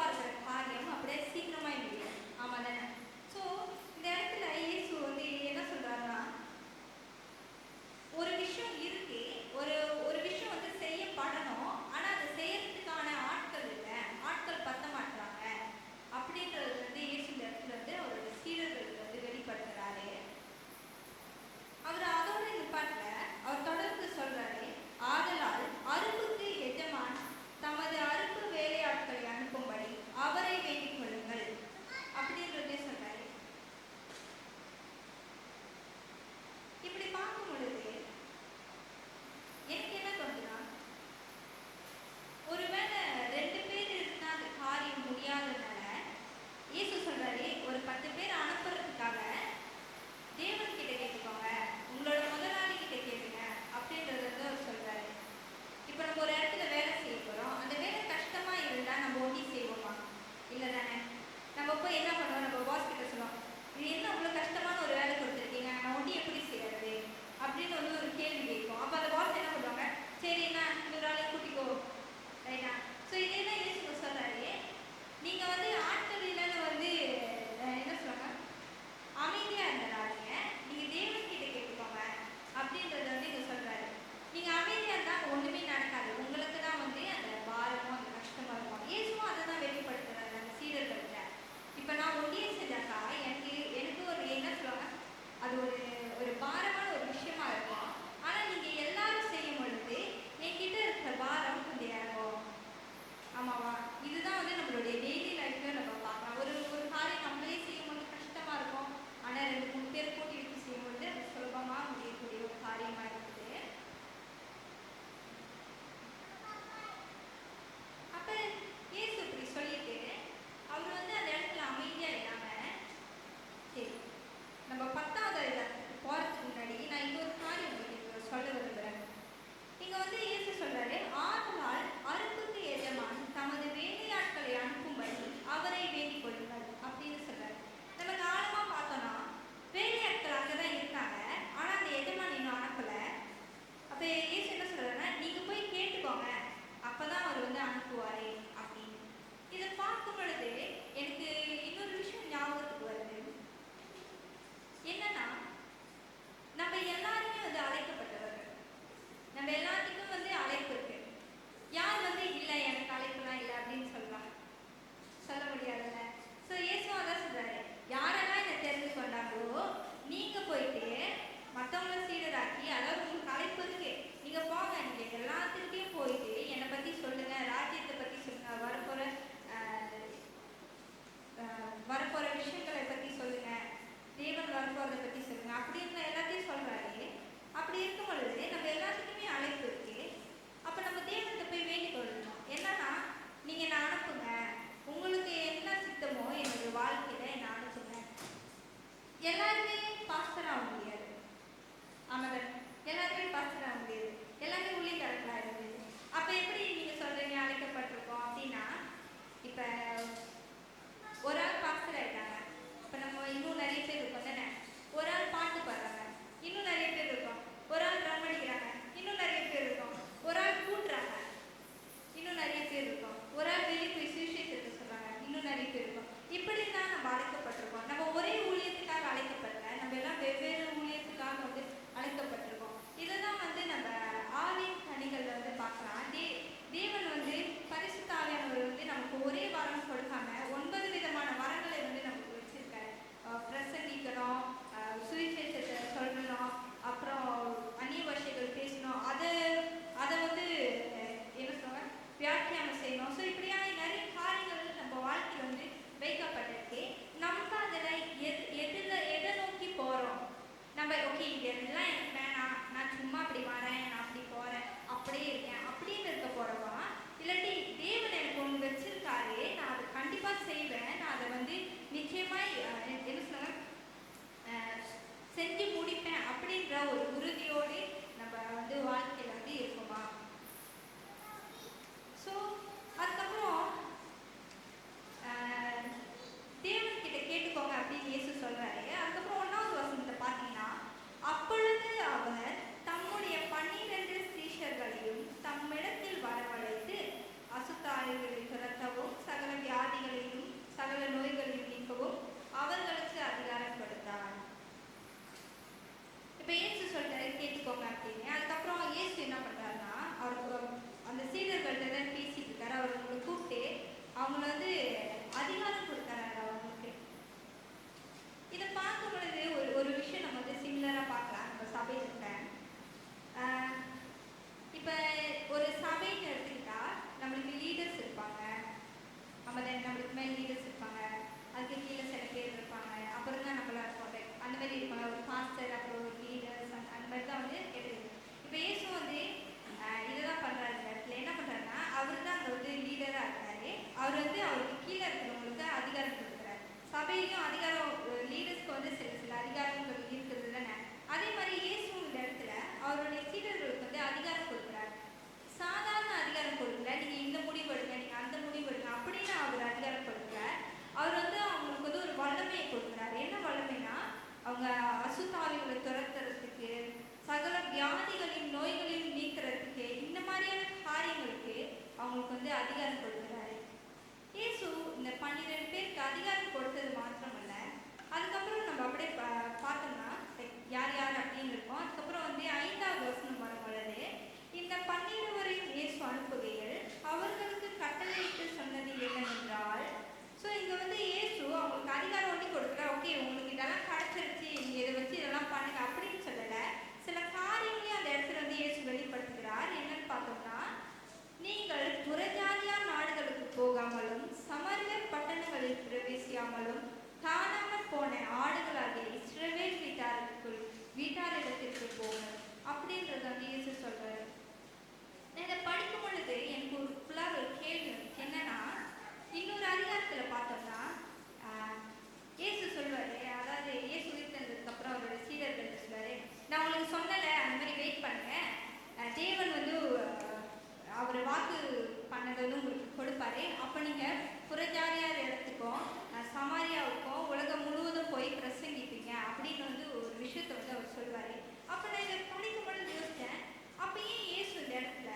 எதிர்பார்க்குற காரியம் அப்படியே சீக்கிரமாக முடியும். ஆமாம் தானே? ஸோ இந்த இடத்துல இயேசு வந்து என்ன சொல்கிறாருன்னா, ஒரு விஷயம் இருக்கு, ஒரு ஒரு விஷயம் வந்து செய்யப்படணும், ஆனால் அதை செய்யறதுக்கான ஆட்கள் இல்லை, ஆட்கள் பத்த மாட்டாங்க அப்படின்றது வந்து இயேசு இந்த இடத்துல வந்து அவரோட சீடர்களுக்கு வந்து வெளிப்படுத்துறாரு. அவர் அதோட நிப்பாட்டல, அவர் தொடர்ந்து சொல்றாரு, ஆதலால் அறுப்புக்கு எஜமான் தமது அறுப்பு வேலையாட்களை அனுப்பும்படி அவரை வேண்டிக் கொள்ளுங்கள் அப்படின்றதே சொல்றாரு. இப்படி பார்க்கும் பொழுது எனக்கு என்ன தோணுதுன்னா, ஒருவேளை 2 பேர் இருந்தா அந்த காரியம் முடியாததுனால இயேசு சொல்றாரு, ஒரு 10 பேர் அனுப்புறதுக்காக தேவன் கிட்ட கேட்டுக்கோங்க, உங்களோட முதலாளி கிட்ட கேட்டுங்க அப்படின்றத வந்து அவர் சொல்றாரு. இப்போ நம்ம ஒரு இடத்துல வேலை செய்ய போறோம், அந்த வேலை கஷ்டமா இருந்தா நம்ம ஒண்டி செய்வோமா? இல்லை தானே? நம்ம போய் என்ன பண்ணுவோம், நம்ம பாஸ் கிட்ட சொல்லுவோம், இது என்ன அவ்வளோ கஷ்டமான ஒரு வேலை கொடுத்துருக்கீங்க, நான் ஒண்டி எப்படி செய்யறது அப்படின்னு வந்து ஒரு கேள்வி கேட்கும். அப்போ அந்த பாஸ் என்ன பண்ணுவாங்க, சரி நான் இன்னொரு ஆளையும் கூட்டிக்கோ, ரைட்டா? ஸோ இதே தான் இயேசு சொல்றாரு, நீங்க வந்து ஆட்கள் இல்லைன்னு வந்து என்ன சொல்லுவாங்க, அமைதியா இருந்ததாதீங்க, நீங்க தேவன் கிட்ட கேட்டுக்கோங்க அப்படின்றத வந்து இங்க சொல்றாரு. நீங்க அமைதியா இருந்தா ஒண்ணுமே நடக்காது, உங்களுக்கு தான் வந்து அந்த பாரமும் அந்த கஷ்டமா இருக்கும். இயேசுவும் அதை தான் வெளிப்படுத்துறாரு அந்த சீடர்கள்ட்ட. இப்ப நான் ஒண்டிய செஞ்சாக்கா எனக்கு ஒரு என்ன சொல்லுவாங்க, அது ஒரு பாரமான ஒரு விஷயமா இருக்கும். ஆனா நீங்க எல்லாரும் செய்யும் பொழுது என்கிட்ட இருக்கிற பாரம் கொஞ்சம் இறங்கும். ஆமாவா? இதுதான் வந்து நம்மளுடைய டெய்லி லைஃப்ல நம்ம பார்க்கலாம். ஒரு காரியம் நம்மளே செய்யும்போது கஷ்டமா இருக்கும், ஆனா 2-3 பேர் கூட்டி வச்சு செய்யும்போது அது சுலபமா முடியக்கூடிய ஒரு காரியமா இருக்குது. அப்ப இயேசு இப்படி சொல்லிட்டு அவர் வந்து அந்த இடத்துல அமைதியா இல்லாம, சரி நம்ம 10வது இடத்துக்கு போறதுக்கு முன்னாடி நான் இன்னொரு காரியம் உங்களுக்கு சொல்ல விரும்புகிறேன். இங்க வந்து இயேசு சொல்றாரு, ஆதலால் அறுப்புக்கு எஜமான் தமது வேலையாட்களை அனுப்பும்படி அவரை வேண்டிக் கொள்ளுங்கள் அப்படின்னு சொல்றாரு. நம்ம ஆழமா பார்த்தோம்னா வேலையாட்கள் அங்கதான் இருக்காங்க, ஆனா அந்த எஜமான் இன்னும் அனுப்பல. அப்ப இயேசு என்ன சொல்றாருன்னா, நீங்க போய் கேட்டுக்கோங்க, அப்பதான் அவர் வந்து அனுப்புவாரு அப்படின்னு. இதை பார்க்கும் பொழுது எனக்கு இன்னொரு விஷயம் ஞாபகத்துக்கு வருது. என்னன்னா, நம்ம எல்லாருமே வந்து அழைக்கப்பட்டவர்கள், நம்ம எல்லாத்துக்கும் வந்து அழைப்பு இருக்கு. யார் வந்து இல்லை எனக்கு அழைப்புலாம் இல்லை அப்படின்னு சொல்லலாம், சொல்ல முடியாதுல்ல. ஸோ இயேசுவும் அதான் சொல்றாரு, யாரெல்லாம் என்னை தெரிந்து கொண்டாங்களோ நீங்க போயிட்டு மற்றவங்கள சீடராக்கி, அதாவது உங்களுக்கு அழைப்பு இருக்கு, நீங்க போங்க, நீங்க எல்லாத்துக்கிட்டையும் போயிட்டு என்னை பத்தி சொல்லுங்க, ராஜ்யத்தை பத்தி சொல்லுங்க, வரப்போற விஷயங்களை பத்தி சொல்லுங்க, தேவன் வரப்போறதை பத்தி சொல்லுங்க அப்படின்னு எல்லாத்தையும் சொல்றாரு. அப்படி இருக்கும் பொழுது நம்ம எல்லாத்துக்குமே அழைப்பு இருக்கு. அப்ப நம்ம தேவன்கிட்ட போய் வேண்டிக் கொள்ளணும். என்னன்னா, நீங்க என்ன அனுப்புங்க, உங்களுக்கு என்ன சித்தமோ என்னுடைய வாழ்க்கையில என்ன அனுப்புங்க. எல்லாருமே பாஸ்டர் ஆக முடியாது, ஆமாம், எல்லாருமே பாஸ்டர் ஆக முடியாது, எல்லாமே ஊழியக்காரர்களா இருக்குது. அப்ப எப்படி நீங்க சொல்றீங்க அழைக்கப்பட்டிருக்கோம் அப்படின்னா, இப்ப ஒரு ஆள் பாஸ்டர் ஆயிட்டாங்க, இப்ப நம்ம இன்னும் நிறைய பேர் இருக்கோம் தானே. ஒரு ஆள் பாட்டு பாடுறாங்க, இன்னும் நிறைய பேர் இருக்கோம். ஒரு ஆள் ட்ரம் அடிக்கிறாங்க, இன்னும் நிறைய பேர் இருக்கோம். ஒரு ஆள் கூட்டுறாங்க, இன்னும் நிறைய பேர் இருக்கோம். ஒரு ஆள் வெளியே போய் சுவிசேஷத்தை சொல்றாங்க, இன்னும் நிறைய பேர் இருக்கோம். இப்படி தான் நம்ம அழைக்கப்பட்டிருக்கோம். நம்ம ஒரே ஊழியத்துக்காக அழைக்கப்படல, நம்ம எல்லாம் வெவ்வேறு ஊழியத்துக்காக வந்து அழைக்கப்பட்டிருக்கோம். இதுதான் வந்து நம்ம ஆவியின் கனிகள் வந்து பார்க்கலாம். தேவன் வந்து பரிசுத்த ஆவியானவர் வந்து நமக்கு ஒரே வரம் கொடுக்காம 9 விதமான வரங்களை வந்து நமக்கு வச்சிருக்காரு. பிரசங்கிக்கணும், சுவிசேஷத்தை சொல்லணும், அப்புறம் அந்நிய பாஷைகள் பேசணும், அதை வந்து என்ன சொல்லுவாங்க, வியாக்கியானம் செய்யணும். ஸோ இப்படியான நிறைய காரியங்கள் நம்ம வாழ்க்கையில் வந்து வைக்கப்பட்டிருக்கு. நம்ம அதில் எதை நோக்கி போகிறோம், நம்ம ஓகே இதெல்லாம் எனக்கு வேணாம், நான் சும்மா அப்படி வரேன், நான் அப்படி போகிறேன், அப்படியே இருக்கேன் அப்படின்னு இருக்க போகிறோமா, இல்லாட்டி தேவன் எனக்கு ஒன்று வச்சிருக்காரு, நான் அதை கண்டிப்பாக செய்வேன், நான் அதை வந்து நிச்சயமாக என்ன சொல்லுவாங்க செஞ்சு முடிப்பேன் அப்படின்ற ஒரு உறுதியோடு நம்ம வந்து வாழ்க்கையில் வந்து இருக்குமா. ஸோ அதுக்கப்புறம் தேவன் கிட்ட கேட்டுக்கோங்க அப்படின்னு இயேசு சொல்றாரு. அதுக்கப்புறம் 1வது வசனத்தை பார்த்தீங்கன்னா, அப்பொழுது அவர் தம்முடைய 12 சீஷர்களையும் தம் அவர் வந்து அவருக்கு கீழே இருக்கிறவங்களுக்கு அதிகாரம் கொடுக்குறாரு. சபையிலையும் அதிகாரம், லீடர்ஸ்க்கு வந்து சில சில அதிகாரங்கள் இருக்கிறது தானே. அதே மாதிரி இயேசு இந்த இடத்துல அவருடைய சீடர்களுக்கு வந்து அதிகாரம் கொடுக்குறாரு. சாதாரண அதிகாரம் கொடுக்கல, நீங்கள் இந்த முடிவு எடுங்க, நீங்கள் அந்த முடிவு எடுங்க அப்படின்னு அவர் அதிகாரம் கொடுக்கல. அவர் வந்து அவங்களுக்கு வந்து ஒரு வல்லமையை கொடுக்குறாரு. என்ன வல்லமைனா, அவங்க அசுத்தாவிகளை துரத்துறதுக்கு, சகல வியாதிகளின் நோய்களையும் நீக்கிறதுக்கு, இந்த மாதிரியான காரியங்களுக்கு அவங்களுக்கு வந்து அதிகாரம் கொடுக்குறாரு. இயேசு இந்த 12 பேருக்கு அதிகாரம் கொடுத்தது மாத்திரமல்ல, அதுக்கப்புறம் நம்ம அப்படியே பார்த்தோம்னா யார் யார் அப்படின்னு இருக்கும். அதுக்கப்புறம் வந்து 5வது வசனம் வரும் பொழுது, இந்த 12வரையும் இயேசு அனுப்புகையில் அவர்களுக்கு கட்டளையிட்டு சொன்னது என்னவென்றால், ஸோ இங்கே வந்து இயேசு அவங்களுக்கு அதிகாரம் ஒட்டி கொடுக்குறா. ஓகே, உங்களுக்கு இதெல்லாம் கிடைச்சிருச்சு, நீங்கள் இதை வச்சு இதெல்லாம் பண்ணுங்க அப்படின்னு சொல்லலை. சில காரியங்களையும் அந்த இடத்துல வந்து இயேசு வெளிப்படுத்துகிறார். என்னன்னு பார்த்தோம்னா, நீங்கள் புறஜாதியார் நாடுகளுக்கு போகாமலும் சமரியர் பட்டணங்களில் பிரவேசியாமலும் காணாமல் போன ஆடுகளாகிய இஸ்ரவேல் வீட்டாரிடத்திற்கு போங்கள் அப்படின்றத வந்து இயேசு சொல்றாரு. நான் இதை படிக்கும் பொழுது எனக்கு ஒரு ஃபுல்லாக ஒரு கேள்வி என்னன்னா, இன்னொரு அதிகாரத்தில் பார்த்தோம்னா இயேசு சொல்வாரு, அதாவது இயேசு உயிர்த்தெழுந்ததுக்கு அப்புறம் அவரோட சீடர்கள் சொல்வாரு, நான் உங்களுக்கு சொன்னலை அந்த மாதிரி வெயிட் பண்ணுங்க, தேவன் வந்து அவர் வாக்கு பண்ணதை வந்து உங்களுக்கு கொடுப்பாரு, அப்போ நீங்கள் புறஜாதியார் இடத்துக்கும் சமாரியாவுக்கும் உலகம் முழுவதும் போய் பிரசங்கிப்பீங்க அப்படின்னு வந்து ஒரு விஷயத்தை வந்து அவர் சொல்வார். அப்போ நான் இதை படிக்கும் பொழுது யோசித்தேன், அப்போ ஏன் இயேசு இந்த இடத்துல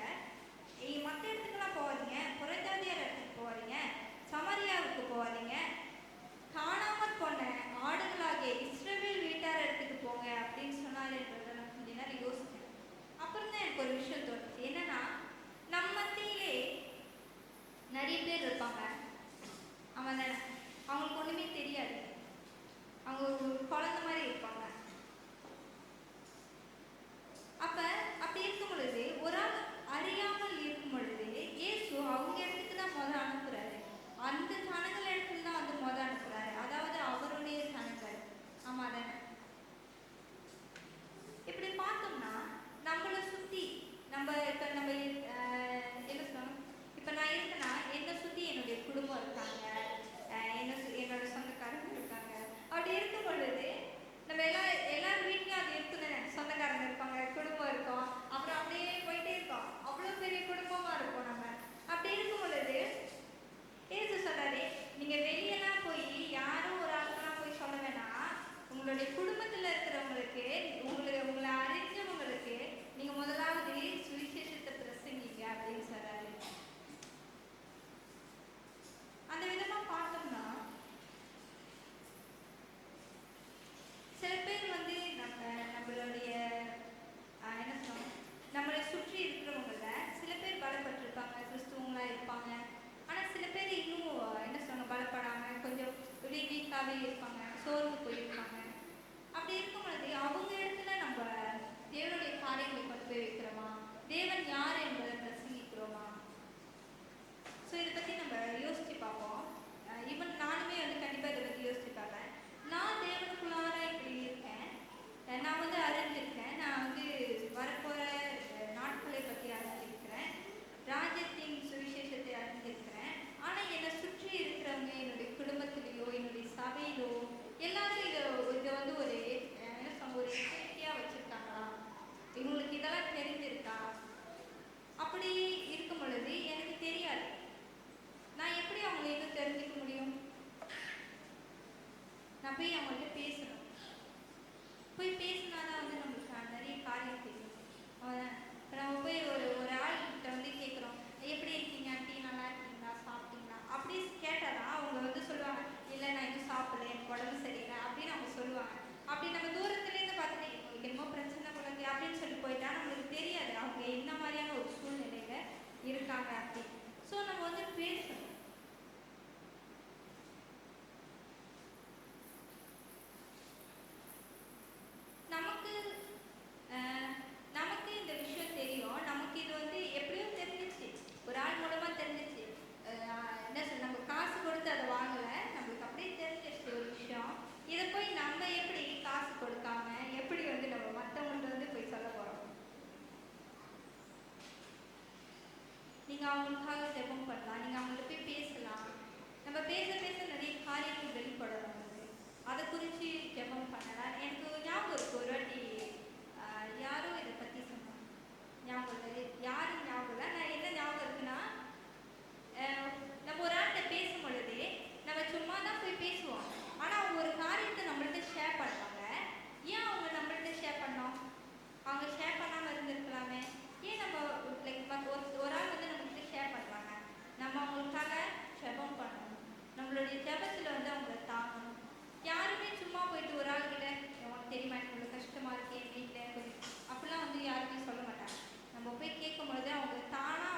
மற்ற இடத்துக்குலாம் போகாதீங்க, புறஜாதியார் இடத்துக்கு போகாதீங்க, சமாரியாவுக்கு போகாதீங்க, காணாமல் போன ஆடுகளாகிய இஸ்ரவேல் வீட்டார் இடத்துக்கு போங்க அப்படின்னு சொன்னாருன்றதை நான் கொஞ்ச நேரம் யோசித்தேன். அப்புறம் தான் எனக்கு ஒரு விஷயம் தோணுச்சு. என்னன்னா, நம்ம மத்தியிலே நிறைய பேர் இருப்பாங்க, அவங்களுக்கு ஒன்றுமே தெரியாது, அவங்க ஒரு குழந்தை மாதிரி இருப்பாங்க. அப்படி இருக்கும் பொழுது, ஒரு ஆள் அறியாமல் இருக்கும் பொழுது இயேசு அவங்க இடத்துக்கு தான் முதல் அனுப்புறாரு. அந்த ஜனங்கள் இடத்துல தான் வந்து முதல் அனுப்புறாரு, அதாவது அவருடைய ஜனங்கள். ஆமா தானே? இப்படி பார்த்தோம்னா நம்மளை சுற்றி இப்போ நம்ம என்ன சொல்லணும், இப்போ நான் இருக்கேன்னா என்னை சுற்றி என்னுடைய குடும்பம் இருக்காங்க, என்னோட சொந்தக்காரங்க இருக்காங்க. அப்படி இருக்கும் பொழுது நம்ம எல்லாரும் வீட்லையும் அது இருக்குன்னு சொந்தக்காரங்க இருப்பாங்க, குடும்பம் இருக்கும், அப்புறம் அப்படியே போயிட்டே இருக்கோம். அவ்வளோ பெரிய குடும்பமாக இருக்கும் நம்ம. அப்படி இருக்கும் பொழுது ஏசு சொல்றாரு, நீங்கள் வெளியெல்லாம் போய் யாரும் ஒரு ஆளுக்கெல்லாம் போய் சொல்ல வேணாம், உங்களுடைய குடும்பத்தில் இருக்கிறவங்களுக்கு, உங்களை அறிஞ்சவங்களுக்கு நீங்கள் முதலாவது சுவிசேஷத்தை பிரசங்கிங்க அப்படின்னு சொல்றாரு. அந்த விதமாக பார்த்தோம்னா சில பேர் வந்து நம்மளுடைய என்ன சொல்லணும், நம்மளை சுற்றி இருக்கிறவங்கள சில பேர் பலப்பட்டிருப்பாங்க, கிறிஸ்துவங்களாக இருப்பாங்க. ஆனால் சில பேர் இன்னும் என்ன சொல்லணும், பலப்படாமல் கொஞ்சம் வீக்காகவே இருப்பாங்க, சோர்வு போயிருப்பாங்க. அப்படி இருக்கும் பொழுது அவங்க இடத்துல நம்ம தேவனுடைய காரியங்களை கொண்டு போய் வைக்கிறோமா, தேவன் யார் என்பதை பிரசங்கிக்கிறோமா? ஸோ இதை பற்றி நம்ம யோசித்து பார்ப்போம். ஈவன் நானுமே வந்து கண்டிப்பாக இதை பற்றி யோசித்து பார்ப்பேன். நான் தேவனுக்குள்ளார இப்படி இருக்கேன், நான் வந்து அறிஞ்சிருக்கேன், நான் வந்து வரப்போகிற நாட்களை பற்றி அறிஞ்சிருக்கிறேன், ராஜ்யத்தின் சுவிசேஷத்தை அறிஞ்சிருக்கிறேன். ஆனால் என்னை சுற்றி இருக்கிறவங்க, என்னுடைய குடும்பத்திலேயோ என்னுடைய சபையிலோ எல்லாரும் இதை வந்து ஒரு என்ன சொல்ல, ஒரு சேஃப்டியாக வச்சுருக்காங்களா, இவங்களுக்கு இதெல்லாம் தெரிஞ்சிருக்கா? அப்படி இருக்கும் பொழுது எனக்கு தெரியாது, நான் எப்படி அவங்களை இன்னும் தெரிஞ்சுக்க முடியும்? நான் போய் அவங்கள்ட்ட பேசணும். போய் பேசினாதான் வந்து நம்மளுக்கு நிறைய காரியம் தெரியும். இப்போ நம்ம போய் ஒரு ஆள்கிட்ட வந்து கேட்குறோம், எப்படி இருக்கீங்க ஆண்டி, நல்லா இருக்கீங்களா, சாப்பிட்டீங்களா அப்படி கேட்டால் தான் அவங்க வந்து சொல்லுவாங்க, இல்லை நான் இன்னும் சாப்பிடல, எனக்கு உடம்பு சரியில்லை அப்படின்னு அவங்க சொல்லுவாங்க. அப்படி நம்ம தூரத்துலேருந்து பார்த்துட்டு உங்களுக்கு என்னமோ பிரச்சனை குழந்தை அப்படின்னு சொல்லி போயிட்டா நம்மளுக்கு தெரியாது அவங்க என்ன மாதிரியான ஒரு சூழ்நிலையில் இருக்காங்க அப்படி. ஸோ நம்ம வந்து பேசணும். நமக்கு இந்த விஷயம் தெரியும், நமக்கு இது வந்து எப்படியும் தெரிஞ்சிச்சு, ஒரு ஆள் மூலமாக தெரிஞ்சிச்சு. என்ன சொல்ல, நம்ம காசு கொடுத்து அதை வாங்கலை, நம்மளுக்கு அப்படியே தெரிஞ்சிச்சு ஒரு விஷயம். இதை போய் நம்ம எப்படி காசு கொடுக்காம எப்படி வந்து நம்ம மற்றவங்கள்ட்ட வந்து போய் சொல்ல போகிறோம்? நீங்கள் நீங்கள் அவங்களுக்காக ஜெபம் பண்ணலாம், நீங்கள் அவங்கள்ட்ட போய் பேசலாம். நம்ம பேச பேச நிறைய காரியங்கள் வெளிப்படும் நமக்கு. அதை குறித்து ஜெபம் பண்ணலாம். எனக்கு ஞாபகம் இருக்குது, ஒரு வாட்டி யாரோ இதை பற்றி சொன்னாங்க, ஞாபகம் இல்லை, யாரும் ஞாபகம் இல்லை. நான் என்ன ஞாபகம் இருக்குன்னா, நம்ம ஒரு ஆள்கிட்ட பேசும் பொழுது நம்ம சும்மா தான் போய் பேசுவோம். ஆனால் அவங்க ஒரு காரியத்தை நம்மள்ட்ட ஷேர் பண்ணுவாங்க. ஏன் அவங்க நம்மள்ட்ட ஷேர் பண்ணோம்? அவங்க ஷேர் பண்ணாமல் இருந்திருக்கலாமே. ஏன் நம்ம லைக் ஒரு ஆள் வந்து நம்மள்கிட்ட ஷேர் பண்ணுறாங்க, நம்ம அவங்களுக்காக ஜெபம் பண்ணணும். நம்மளுடைய ஜெபத்தில் வந்து அவங்கள தாங்கணும். யாருமே சும்மா போயிட்டு ஒரு ஆள்கிட்ட உனக்கு தெரியுமா எனக்கு இவ்வளோ கஷ்டமாக இருக்கு என் வீட்டில் அப்படிலாம் வந்து யாருமே சொல்ல மாட்டாங்க. நம்ம போய் கேட்கும் பொழுது அவங்க தானாக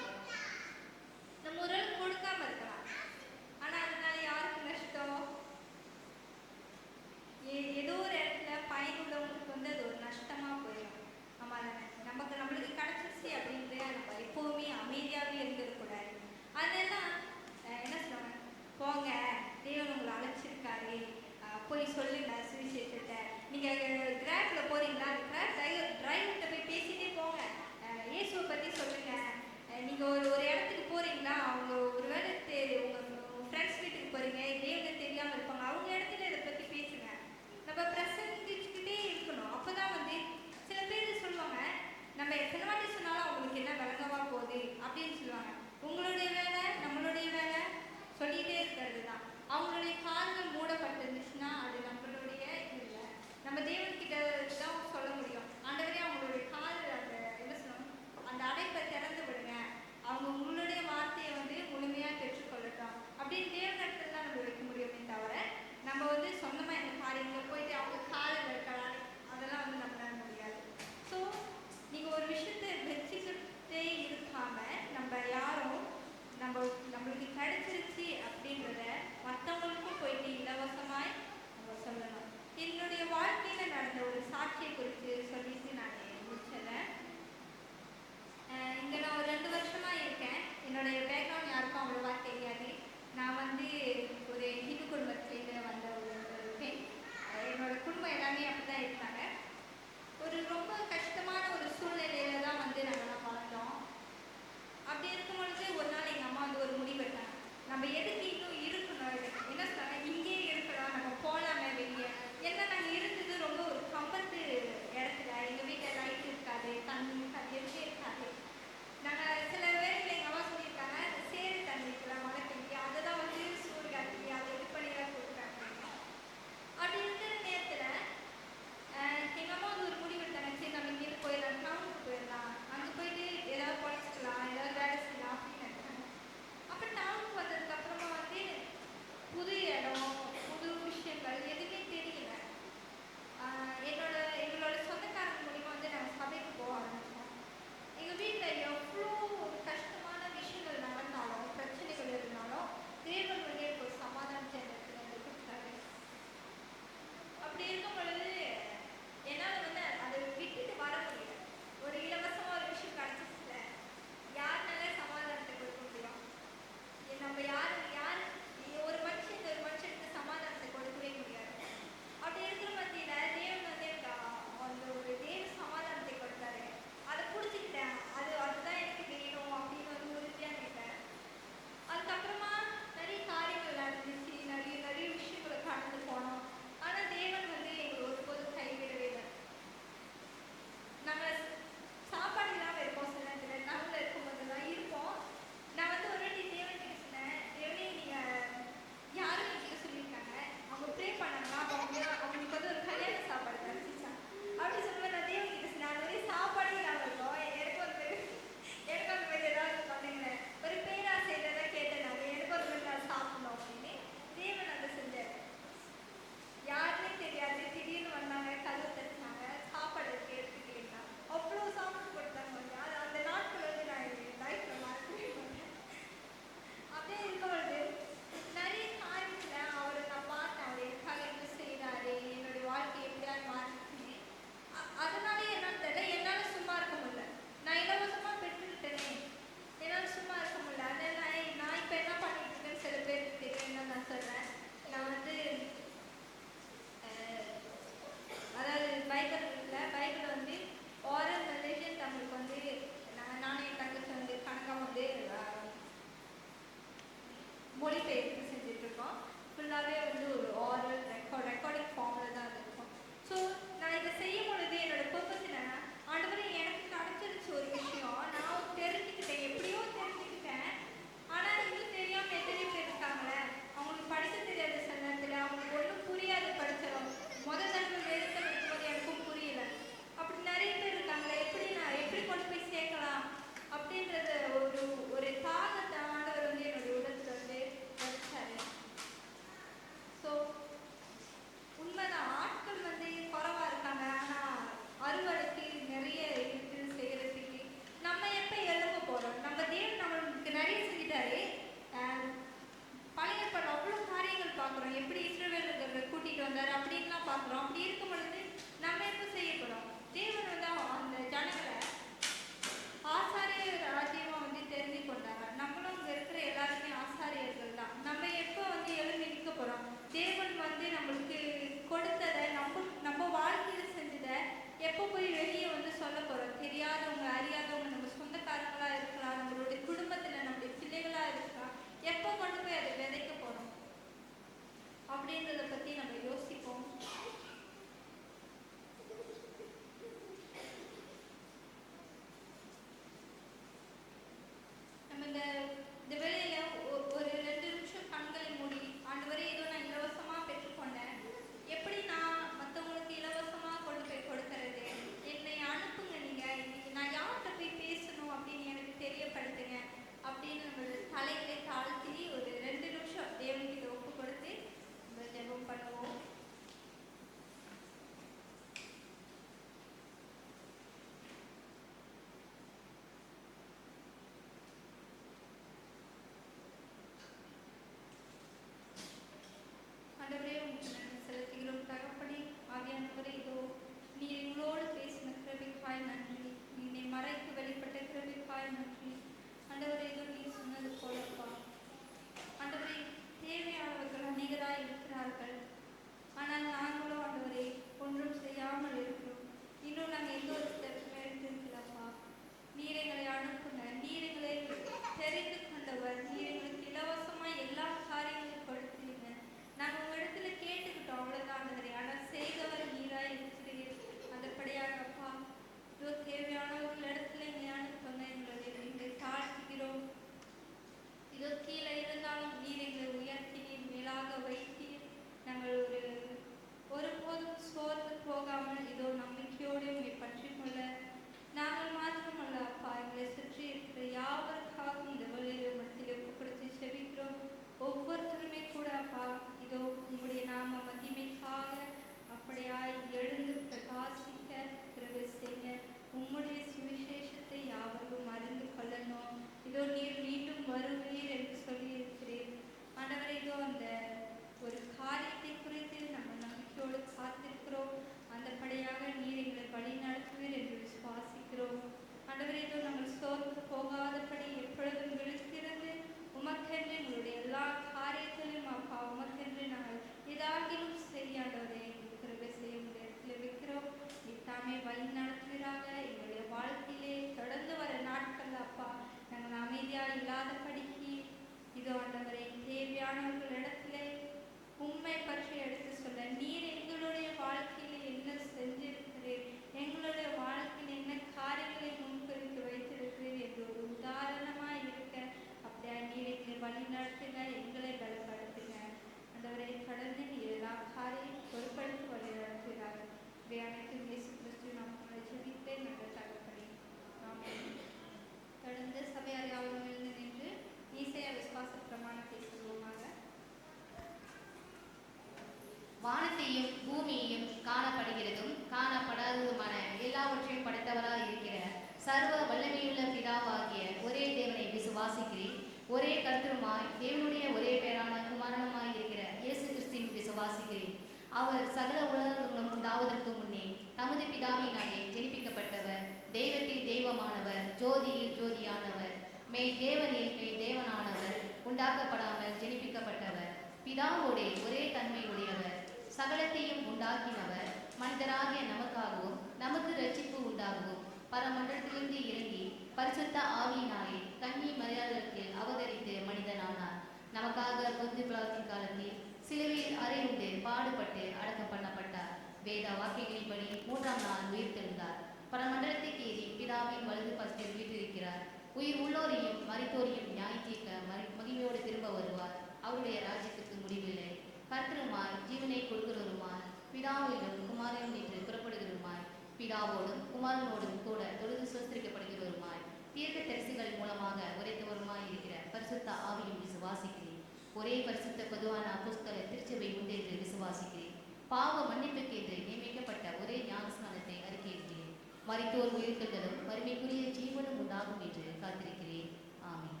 ஒரே கர்த்தருமாய் தேவனுடைய ஒரே பேரான குமாரனுமாய் இருக்கிற இயேசு கிறிஸ்துவின் விசுவாசிக்கிறேன். அவர் சகல உலகங்களும் உண்டாவதற்கு முன்னே தமது பிதாவினாலே ஜெனிப்பிக்கப்பட்டவர், தெய்வத்தில் தெய்வமானவர், ஜோதியில் ஜோதியானவர், மெய் தேவனில் மெய் தேவனானவர், உண்டாக்கப்படாமல் ஜெனிப்பிக்கப்பட்டவர், பிதாவோடே ஒரே தன்மை உடையவர், சகலத்தையும் உண்டாக்கினவர், மனிதராகிய நமக்காகவும் நமக்கு ரட்சிப்பு உண்டாகவும் பரமண்டலத்திலிருந்து இறங்கி பரிசுத்த ஆவியினாலே கன்னி மரியாதைக்கு அவதரித்து மனிதனானார். நமக்காக பொந்து பிளாத்தின் காலத்தில் சிலுவையில் அறையுண்டு பாடுபட்டு அடக்கம் பண்ணப்பட்டார். வேத வாக்கியங்களின்படி 3ஆம் நாள் உயிர்த்தெழுந்தார். பரமண்டலத்துக்கு ஏறி பிதாவின் வலது பக்கத்தில் வீற்றிருக்கிறார். உயிர் உள்ளோரையும் மரித்தோரையும் நியாய தீர்க்க மகிமையோடு திரும்ப வருவார். அவருடைய ராஜ்யத்துக்கு முடிவில்லை. கர்த்தருமாய் ஜீவனை கொடுக்கிறவருமாய் பிதாவிலும் குமாரனும் என்று புறப்படுகிறவருமாய் பிதாவோடும் குமாரனோடும் கூட தொழுது சுஸ்திரிக்கப்படுகிறவருமாய் தீர்க்க தரிசிகள் மூலமாக உரைத்தவருமாய் இருக்கிற பரிசுத்த ஆவியும் விசுவாசிக்கிறேன். ஒரே பரிசுத்த பொதுவான அப்போஸ்தல திருச்சபை உண்டு என்று விசுவாசிக்கிறேன். பாவ மன்னிப்புக்கு என்று நியமிக்கப்பட்ட ஒரே ஞானஸ்நானத்தை அறிக்கையிடுகிறேன். மரித்தோர் உயிர்த்தெழுதலும் வறுமைக்குரிய ஜீவனும் உண்டாகும் என்று காத்திருக்கிறேன். ஆமென்.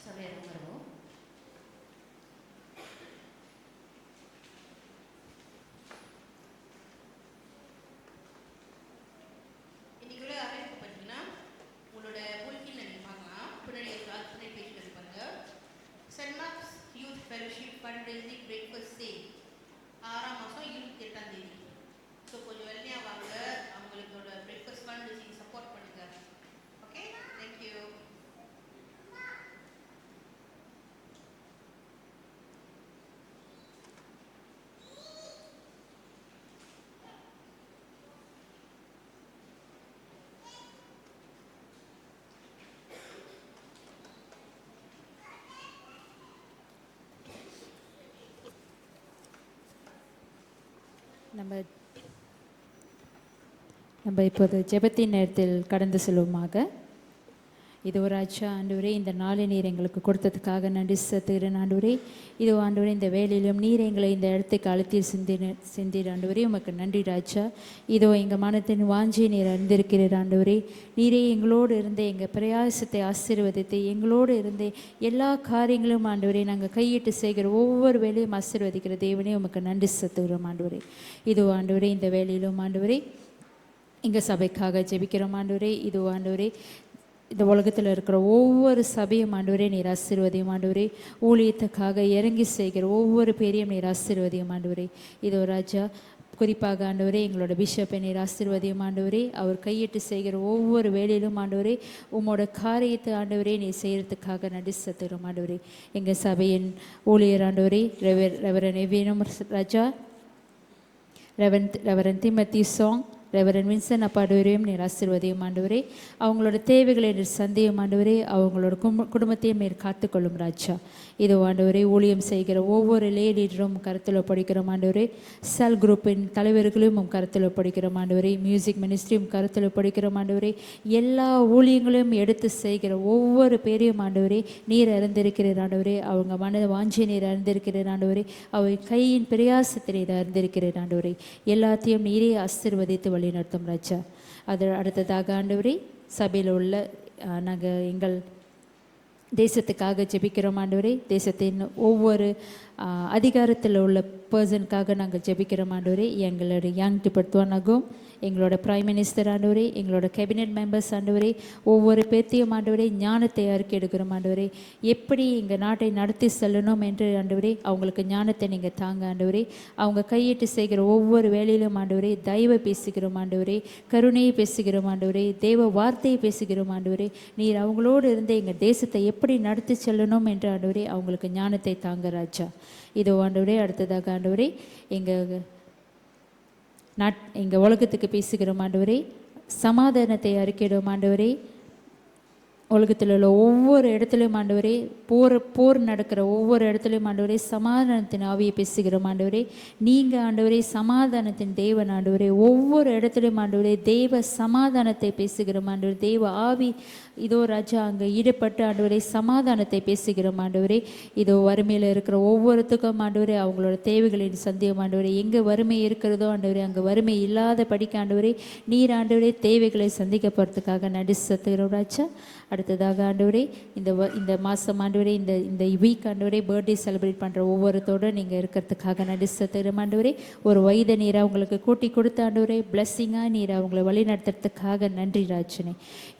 சபையார் வருவோம். இன்னைக்குள்ள அமைப்பு பார்த்தீங்கன்னா உங்களோட புல்கின் நீங்கள் பார்க்கலாம். பின்னாடி பேஜ் இருப்பாங்க. Saint Mark's youth fellowship fund raising breakfast day 6ஆம் மாதம் 28ஆம் தேதி. ஸோ கொஞ்சம் வெள்ளையாக வாங்க, அவங்களுக்கோட பிரேக்ஃபாஸ்ட் ஃபண்ட் ரைசிங் சப்போர்ட் பண்ணுங்க. Okay, thank you. நம்ம இப்போது ஜெபத்தின் நேரத்தில் கடந்து செல்வோமாக. இதோ ராஜா ஆண்டவரே, இந்த நாளை நீர் எங்களுக்கு கொடுத்ததுக்காக நன்றி செலுத்துகிறேன் ஆண்டவரே. இதோ ஆண்டவரே, இந்த வேலையிலும் நீர் எங்களை இந்த இடத்துக்கு அழுத்தி சிந்திர ஆண்டவரே, உமக்கு நன்றி ராஜா. இதோ எங்கள் மனத்தின் வாஞ்சியை நீர் அறிந்திருக்கிறீர் ஆண்டவரே. நீரே எங்களோடு இருந்து எங்கள் பிரயாசத்தை ஆசீர்வதித்து எங்களோடு இருந்து எல்லா காரியங்களும் ஆண்டவரே நாங்கள் கையிட்டு செய்கிற ஒவ்வொரு வேலையும் ஆசீர்வதிக்கிற தேவனே, உமக்கு நன்றி செலுத்துகிறோம் ஆண்டவரே. இதோ ஆண்டவரே, இந்த வேலையிலும் ஆண்டவரே எங்கள் சபைக்காக ஜெபிக்கிறோம் ஆண்டவரே. இதோ ஆண்டவரே, இந்த உலகத்தில் இருக்கிற ஒவ்வொரு சபையும் ஆண்டவரே நீர் ஆசீர்வதியும் ஆண்டவரே. ஊழியத்துக்காக இறங்கி செய்கிற ஒவ்வொரு பேரையும் நீர் ஆசீர்வதியும் ஆண்டவரே. இதோ ராஜா, குறிப்பாக ஆண்டவரே எங்களோட பிஷப்பை நீர் ஆசீர்வதியும் ஆண்டவரே. அவர் கையிட்டு செய்கிற ஒவ்வொரு வேலையிலும் ஆண்டவரே உம்மோட காரியத்தை ஆண்டவரே நீ செய்கிறதுக்காக நன்றி செலுத்துகிறோம் ஆண்டவரே. எங்கள் சபையின் ஊழியர் ஆண்டவரே ரெவரன் எவேனும் ராஜா, ரெவரன் திமத்தி சாங், ரெவரன் வின்சன் அப்பாடுவரையும் நீர் ஆசீர்வதியும் ஆண்டவரே. அவங்களோட தேவைகளை நீர் சந்தியும் ஆண்டவரே. அவங்களோட குடும்பத்தையும் நீர் காத்துக்கொள்ளும் ராஜா. இதோ ஆண்டவரே, ஊழியம் செய்கிற ஒவ்வொரு லேடீடரும் கருத்தில் ஒப்படைக்கிறோம் ஆண்டவரே. செல் குரூப்பின் தலைவர்களையும் கருத்தில் ஒப்படைக்கிறோம் ஆண்டவரே. மியூசிக் மினிஸ்ட்ரியும் கருத்தில் ஒப்படைக்கிறோம் ஆண்டவரே. எல்லா ஊழியங்களையும் எடுத்து செய்கிற ஒவ்வொரு பேரையும் ஆண்டவரே நீர் அறிந்திருக்கிறீர் ஆண்டவரே. அவங்க மன வாஞ்சியை நீர் அறிந்திருக்கிறீர் ஆண்டவரே. அவை கையின் பிரயாசத்தை நீர் அறிந்திருக்கிறீர் ஆண்டவரே. எல்லாத்தையும் நீரே ஆசீர்வதித்து வழிநடத்தும் ராஜா. அது அடுத்ததாக ஆண்டவரே, சபையில் உள்ள நாங்கள் எங்கள் தேசத்துக்காக ஜெபிக்கிறோம் ஆண்டவரே. தேசத்தின் ஒவ்வொரு அதிகாரத்தில் உள்ள பர்சனுக்காக நாங்கள் ஜெபிக்கிறோம் ஆண்டவரே. எங்களோட யங் டிபர்த்துவானாகும், எங்களோட பிரைம் மினிஸ்டர் ஆண்டவரே, எங்களோட கேபினெட் மெம்பர்ஸ் ஆண்டவரே, ஒவ்வொரு பேர்த்தையும் ஆண்டவரே ஞானத்தை அறிக்கை எடுக்கிறோம் ஆண்டவரே. எப்படி எங்கள் நாட்டை நடத்தி செல்லணும் என்று ஆண்டவரே அவங்களுக்கு ஞானத்தை நீங்கள் தாங்க ஆண்டவரே. அவங்க கையிட்டு செய்கிற ஒவ்வொரு வேலையிலும் ஆண்டவரே தயவை பேசுகிறோம் ஆண்டவரே, கருணையை பேசுகிறோம் ஆண்டவரே, தேவ வார்த்தையை பேசுகிறோம் ஆண்டவரே. நீர் அவங்களோடு இருந்து எங்கள் தேசத்தை எப்படி நடத்தி செல்லணும் என்று ஆண்டவரே அவங்களுக்கு ஞானத்தை தாங்க ராஜா. இதோ ஆண்டவரே, அடுத்ததாக ஆண்டவரே எங்கள் உலகத்துக்கு பேசுகிறோம் ஆண்டவரே. சமாதானத்தை அறிக்கையிடும் ஆண்டவரே. உலகத்தில் உள்ள ஒவ்வொரு இடத்துலையும் ஆண்டவரே, போர் நடக்கிற ஒவ்வொரு இடத்துலையும் ஆண்டவரே சமாதானத்தின் ஆவியை பேசுகிறோம் ஆண்டவரே. நீங்கள் ஆண்டவரே சமாதானத்தின் தேவன் ஆண்டவரே. ஒவ்வொரு இடத்துலையும் ஆண்டவரே தேவ சமாதானத்தை பேசுகிறோம் ஆண்டவரே. தேவ ஆவி இதோ ராஜா அங்கே ஈடுபட்டு ஆண்டவரே சமாதானத்தை பேசுகிறோம் ஆண்டவரே. இதோ வறுமையில் இருக்கிற ஒவ்வொருத்துக்கும் ஆண்டவரே அவங்களோட தேவைகளின் சந்தியம் ஆண்டவரே. எங்கே வறுமை இருக்கிறதோ ஆண்டவரே அங்கே வறுமை இல்லாத படிக்க ஆண்டவரே நீர் ஆண்டவரே தேவைகளை சந்திக்க போகிறதுக்காக நடி செலுத்துகிறோம் ராஜா. அடுத்ததாக ஆண்டவரே இந்த மாதம் ஆண்டவரே இந்த வீக் ஆண்டவரே பர்த்டே செலிப்ரேட் பண்ணுற ஒவ்வொருத்தோடு நீங்கள் இருக்கிறதுக்காக நன்றி செலுத்துகிறோம் ஆண்டவரே. ஒரு வயதை நீரை அவங்களுக்கு கூட்டி கொடுத்த ஆண்டவரே, பிளஸ்ஸிங்காக நீரை அவங்களை வழி நடத்துறதுக்காக நன்றி ராஜனே.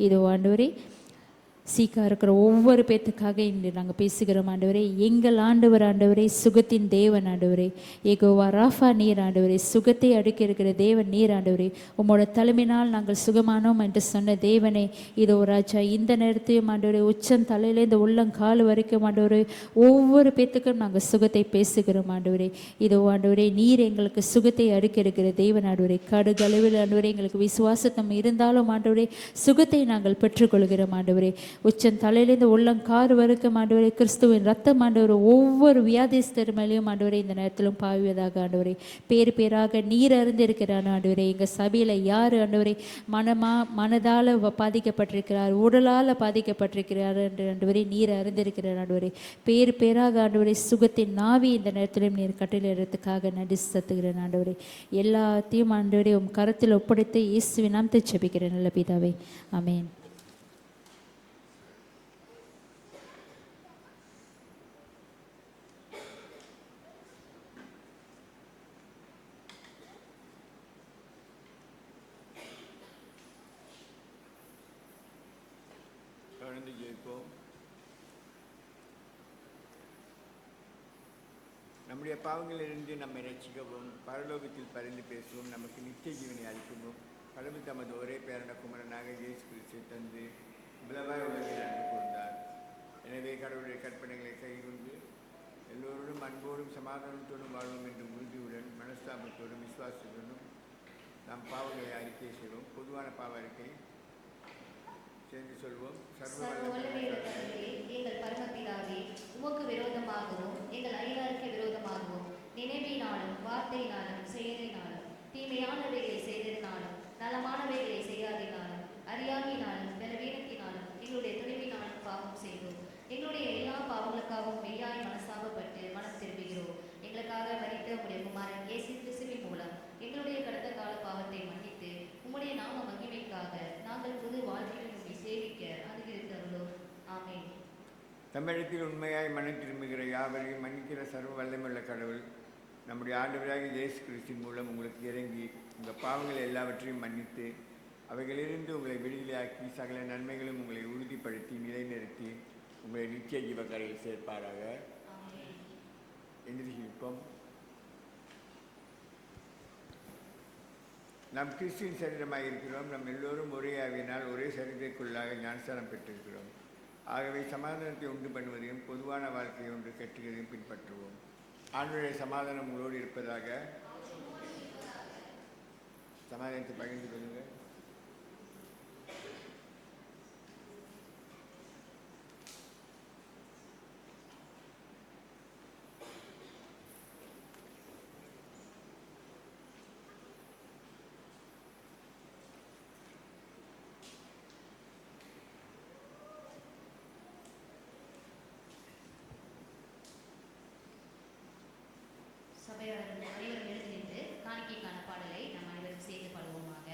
இதோ ஆண்டவரே சீக்கா இருக்கிற ஒவ்வொரு பேத்துக்காக இன்று நாங்கள் பேசுகிறோம் ஆண்டவரே. எங்கள் ஆண்டவரே சுகத்தின் தேவன் ஆண்டவரே, ஏகோவா ராஃபா நீர் ஆண்டவரே, சுகத்தை அடுக்கி இருக்கிற தேவன் நீர் ஆண்டவரே. உம்மோட தலைமையினால் நாங்கள் சுகமானோம் என்று சொன்ன தேவனே, இதோ ராஜா இந்த நேரத்தையும் ஆண்டவரே உச்சம் தலையில இந்த உள்ளங்கால் வரைக்கும் ஆண்டவரே ஒவ்வொரு பேத்துக்கும் நாங்கள் சுகத்தை பேசுகிறோம் ஆண்டவரே. இதோ ஆண்டவரே நீர் எங்களுக்கு சுகத்தை அடுக்கி இருக்கிற தேவன் ஆண்டவரே. கடுகளவில் ஆண்டவரே எங்களுக்கு விசுவாசத்தம் இருந்தாலும் ஆண்டவரே சுகத்தை நாங்கள் பெற்றுக்கொள்கிறோம் ஆண்டவரே. உச்சம் தலையிலேருந்து உள்ளங்காறு வரைக்கும் ஆண்டவரே கிறிஸ்துவின் ரத்தம் ஆண்டவரே ஒவ்வொரு வியாதிஸ்தர் மேலேயும் ஆண்டவரே இந்த நேரத்திலும் பாய்வதாக ஆண்டவரே. பேராக நீர் அறிந்திருக்கிறான் ஆண்டவரே. எங்கள் சபையில் யார் ஆண்டவரே மனதால் பாதிக்கப்பட்டிருக்கிறார், உடலால் பாதிக்கப்பட்டிருக்கிறார் என்று ஆண்டவரே நீர் அறிந்திருக்கிறார் ஆண்டவரே. பேராக ஆண்டவரே சுகத்தின் நாவி இந்த நேரத்திலும் நீர் கட்டளையிடறதுக்காக நன்றி செலுத்துகிறேன் ஆண்டவரே. எல்லாத்தையும் ஆண்டவரே உம் கரத்தில் ஒப்படைத்து இயேசுவின் நாமத்தை ஜெபிக்கிறேன் நல்ல பிதாவே, ஆமென். தொடர்ந்து ஜெயிப்போம். நம்முடைய பாவங்களிலிருந்து நம்மை ரட்சிக்கவும், பரலோகத்தில் பரிந்து பேசவும், நமக்கு நித்திய ஜீவனை அளிக்கவும் கடவுள் தமது ஒரே பேரன குமரனாக இயேசு கிறிஸ்துவை தந்து இவ்வளவாய் உலகில் அன்பு கூர்ந்தார். எனவே கடவுளுடைய கற்பனைகளை கைகொண்டு எல்லோருடன் அன்போடும் சமாதானத்தோடும் வாழ்வோம் என்ற உறுதியுடன் மனஸ்தாபத்தோடும் விசுவாசத்துடனும் நாம் பாவங்களை அறிக்கை செய்வோம். பொதுவான பாவ அறிக்கை சேர்ந்து சொல்வோம். எங்கள் பரமபிதாவே, உமக்கு விரோதமாகவும் எங்கள் அயலாருக்கு விரோதமாகவும் நினைவினாலும் வார்த்தையினாலும் செயலினாலும் தீமையானவைகளை செய்ததினாலும் நலமானவைகளை செய்யாதினாலும் அறியாமையினாலும் பலவீனத்தினாலும் எங்களுடைய துணிவினாலும் பாவம் செய்தோம். எங்களுடைய எல்லா பாவங்களுக்காகவும் மெய்யாய் மனசாபப்பட்டு மனம் திரும்புகிறோம். எங்களுக்காக மரித்த உம்முடைய குமாரன் இயேசு கிறிஸ்துவின் மூலம் எங்களுடைய கடந்த கால பாவத்தை மன்னித்து உம்முடைய நாம மகிமைக்காக நாங்கள் புது வாழ்க்கையில் உம்மை சேவிக்க அனுகிரகித்தருளோம். ஆமென். தமிழகத்தில் உண்மையாய் மனம் திரும்புகிற யாவரையும் மன்னிக்கிற சர்வ வல்லமையுள்ள கடவுள் நம்முடைய ஆண்டவராக இயேசு கிறிஸ்துவின் மூலம் உங்களுக்கு இறங்கி உங்கள் பாவங்கள் எல்லாவற்றையும் மன்னித்து அவைகளிலிருந்து உங்களை விடுதலையாக்கி சகல நன்மைகளும் உங்களை உறுதிப்படுத்தி நிலைநிறுத்தி உங்களை நித்திய ஜீவக்கரையில் சேர்ப்பாராக. எந்திரிப்போம். நாம் கிறிஸ்துவின் சரீரமாக இருக்கிறோம். நம் எல்லோரும் ஒரே ஆவியினால் ஒரே சரீரத்திற்குள்ளாக ஞானஸ்தானம் பெற்றிருக்கிறோம். ஆகவே சமாதானத்தை உண்டு பண்ணுவதையும் பொதுவான வாழ்க்கையை ஒன்று கட்டுவதையும் பின்பற்றுவோம். ஆண்டவருடைய சமாதானம் உங்களோடு இருப்பதாக. சமாதானத்தை பகிர்ந்து கொள்ளுங்கள். அனைவரும் எழுந்து நின்று காணிக்கைக்கான பாடலை நாம் அனைவரும் சேர்ந்து பாடுவோமாக.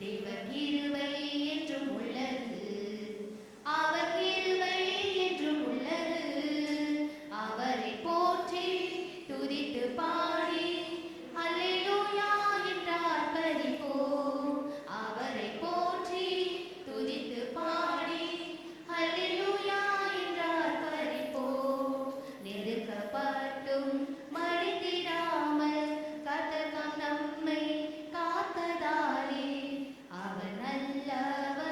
தேவன் கிருபை என்றும் உள்ளது, அவர் கிருபை என்றும் உள்ளது, அவரை போற்றி துதித்து பாடி அல்லேலூயா என்று ஆர்ப்பரிப்போம். அவரை போற்றி துதித்து பாடி அல்லேலூயா என்று ஆர்ப்பரிப்போம். நெருக்கப்பட்டும் மடிந்திடாமல் கர்த்தர் நம்மை காத்ததாலே அவர் நல்லவர்.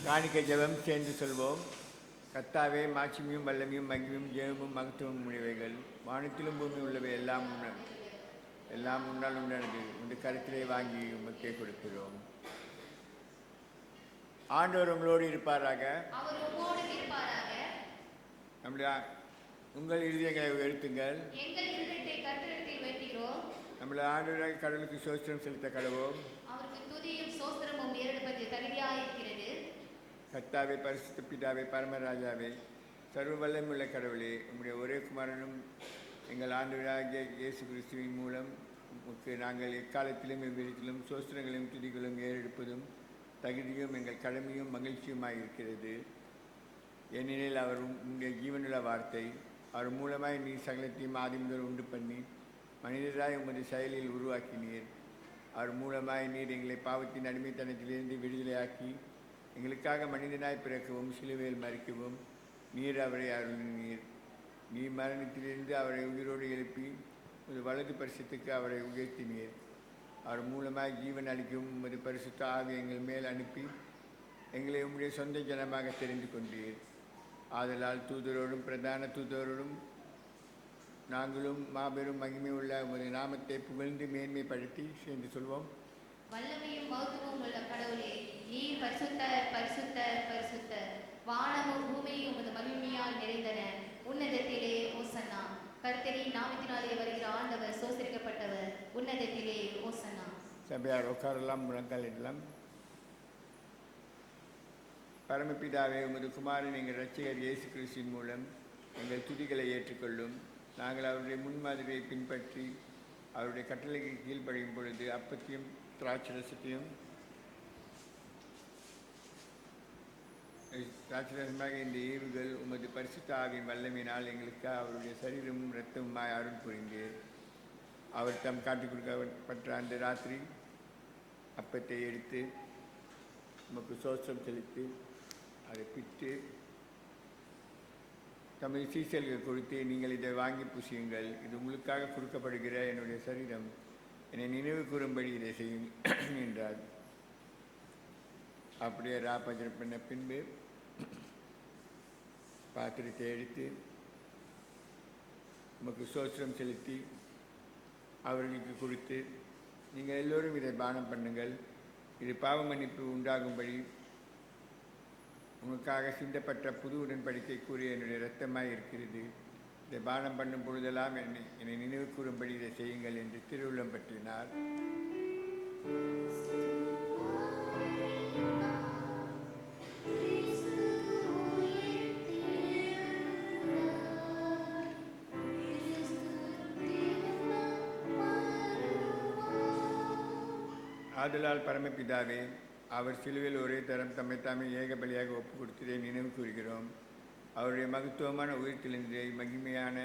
காணிக்கை ஜெபம் சேர்ந்து சொல்வோம். கர்த்தாவே, மாட்சிமையும் வல்லமையும் மகிமையும் ஜெயமும் மகத்துவமும் உடையவைகள், வானத்திலும் பூமி உள்ளவை எல்லாம் உன்னால் உண்டானது. இந்த கருத்திலே வாங்கி உமக்கே கொடுக்கிறோம். ஆண்டவர் உங்களோடு இருப்பாராக. அவர் உம்மோடு இருப்பாராக. நம்முடைய உங்கள் இருதயங்களை உயர்த்துங்கள். எங்கள் இருதயத்தை கர்த்தரிடத்தில் உயர்த்துகிறோம். நம்முடைய ஆண்டவராக கடவுளுக்கு சோஸ்திரம் செலுத்த கடவோம். அவருக்கு துதியும் சோஸ்திரமும் ஏறெடுப்பது தகுதியாயிருக்கிறது. கர்த்தாவே, பரிசுத்த பிதாவே, பரமராஜாவே, சர்வ வல்லமையுள்ள கடவுளே, உம்முடைய ஒரே குமாரனும் எங்கள் ஆண்டவராகிய இயேசு கிறிஸ்துவின் மூலம் உமக்கு நாங்கள் எக்காலத்திலும் எவ்விடத்திலும் சோஸ்திரங்களையும் துதிகளும் ஏறெடுப்பதும் தகுதியும் எங்கள் கடமையும் மகிழ்ச்சியுமாய் இருக்கிறது. ஏனெனில் அவர் உம்முடைய ஜீவனுள்ள வார்த்தை, அவர் மூலமாய் நீர் சகலத்தையும் ஆதி முதல் உண்டு பண்ணி மனிதராய் உமது செயலில் உருவாக்கினீர். அவர் மூலமாய் நீர் எங்களை பாவத்தின் அடிமைத்தனத்திலிருந்து விடுதலையாக்கி எங்களுக்காக மனிதனாய் பிறக்கவும் சிலுவையில் மறிக்கவும் நீர் அவரை அருளினீர். நீர் மரணத்திலிருந்து அவரை உயிரோடு எழுப்பி ஒரு வலது பரிசுத்துக்கு அவரை உயர்த்தினீர். அவர் மூலமாய் ஜீவன் அளிக்கும் உமது பரிசுத்த ஆவி எங்கள் மேல் அனுப்பி எங்களை உம்முடைய சொந்த ஜனமாக தெரிந்து கொண்டீர். ஆதலால் தூதரோடும் பிரதான தூதரோடும் நாங்களும் மாபெரும் மகிமை உள்ள உமது நாமத்தை புகழ்ந்து மேன்மைப்படுத்தி சேர்ந்து சொல்வோம். வல்லமையும் மகத்துவமும் உள்ள கடவுளே, நீர் பரிசுத்தர் பரிசுத்தர் பரிசுத்தர். வானமும் பூமியும் உமது மகிமையால் நிறைந்தன. உன்னதத்திலே ஓசன்னா. கர்த்தரின் நாமத்தினாலே வருகிற ஆண்டவர் சோசரிக்கப்பட்டவர். உன்னதத்திலே ஓசன்னா. சபையார் உட்காரெல்லாம் முழங்கால் இடலாம். பரமபிதாவே, உமது குமாரன் எங்கள் இரட்சகர் இயேசு கிறிஸ்துவின் மூலம் எங்கள் துதிகளை ஏற்றுக்கொள்ளும். நாங்கள் அவருடைய முன்மாதிரியை பின்பற்றி அவருடைய கட்டளைக்கு கீழ்ப்படியும் பொழுது அப்பத்தையும் திராட்சரசத்தையும் திராட்சரசமாக இந்த ஈவுகள் உமது பரிசுத்த ஆவியின் வல்லமையினால் எங்களுக்கு அவருடைய சரீரமும் இரத்தமுமாய் அருள் புரிந்தீர். அவர் தம் காட்டிக் கொடுக்கப்பட்ட அந்த ராத்திரி அப்பத்தை எடுத்து உமக்கு சோஸ்திரம் செலுத்தி அதை பிட்டு தமது சீசல்கள் கொடுத்து, நீங்கள் இதை வாங்கி புசியுங்கள், இது உங்களுக்காக கொடுக்கப்படுகிற என்னுடைய சரீரம், என்னை நினைவு கூறும்படி இதை செய்யும் என்றார். அப்படியே ராபஜனம் பண்ண பின்பு பாத்திரத்தை எடுத்து உமக்கு சோஸ்திரம் செலுத்தி அவர்களுக்கு கொடுத்து, நீங்கள் எல்லோரும் இதை பானம் பண்ணுங்கள், இது பாவ மன்னிப்பு உண்டாகும்படி உங்களுக்காக சிந்தப்பட்ட புது உடன்படிக்கை கூறிய என்னுடைய இரத்தமாய் இருக்கிறது. இதை பானம் பண்ணும் பொழுதெல்லாம் என்னை நினைவு கூறும்படி இதை செய்யுங்கள் என்று திருவுள்ளம் பற்றினார். ஆதலால் பரமபிதாவே, அவர் சிலுவையில் ஒரே தரம் தம்மை தாமே ஏக பலியாக ஒப்பு கொடுத்ததை நினைவு கூறுகிறோம். அவருடைய மகத்துவமான உயிர்த்தெழுந்ததை மகிமையான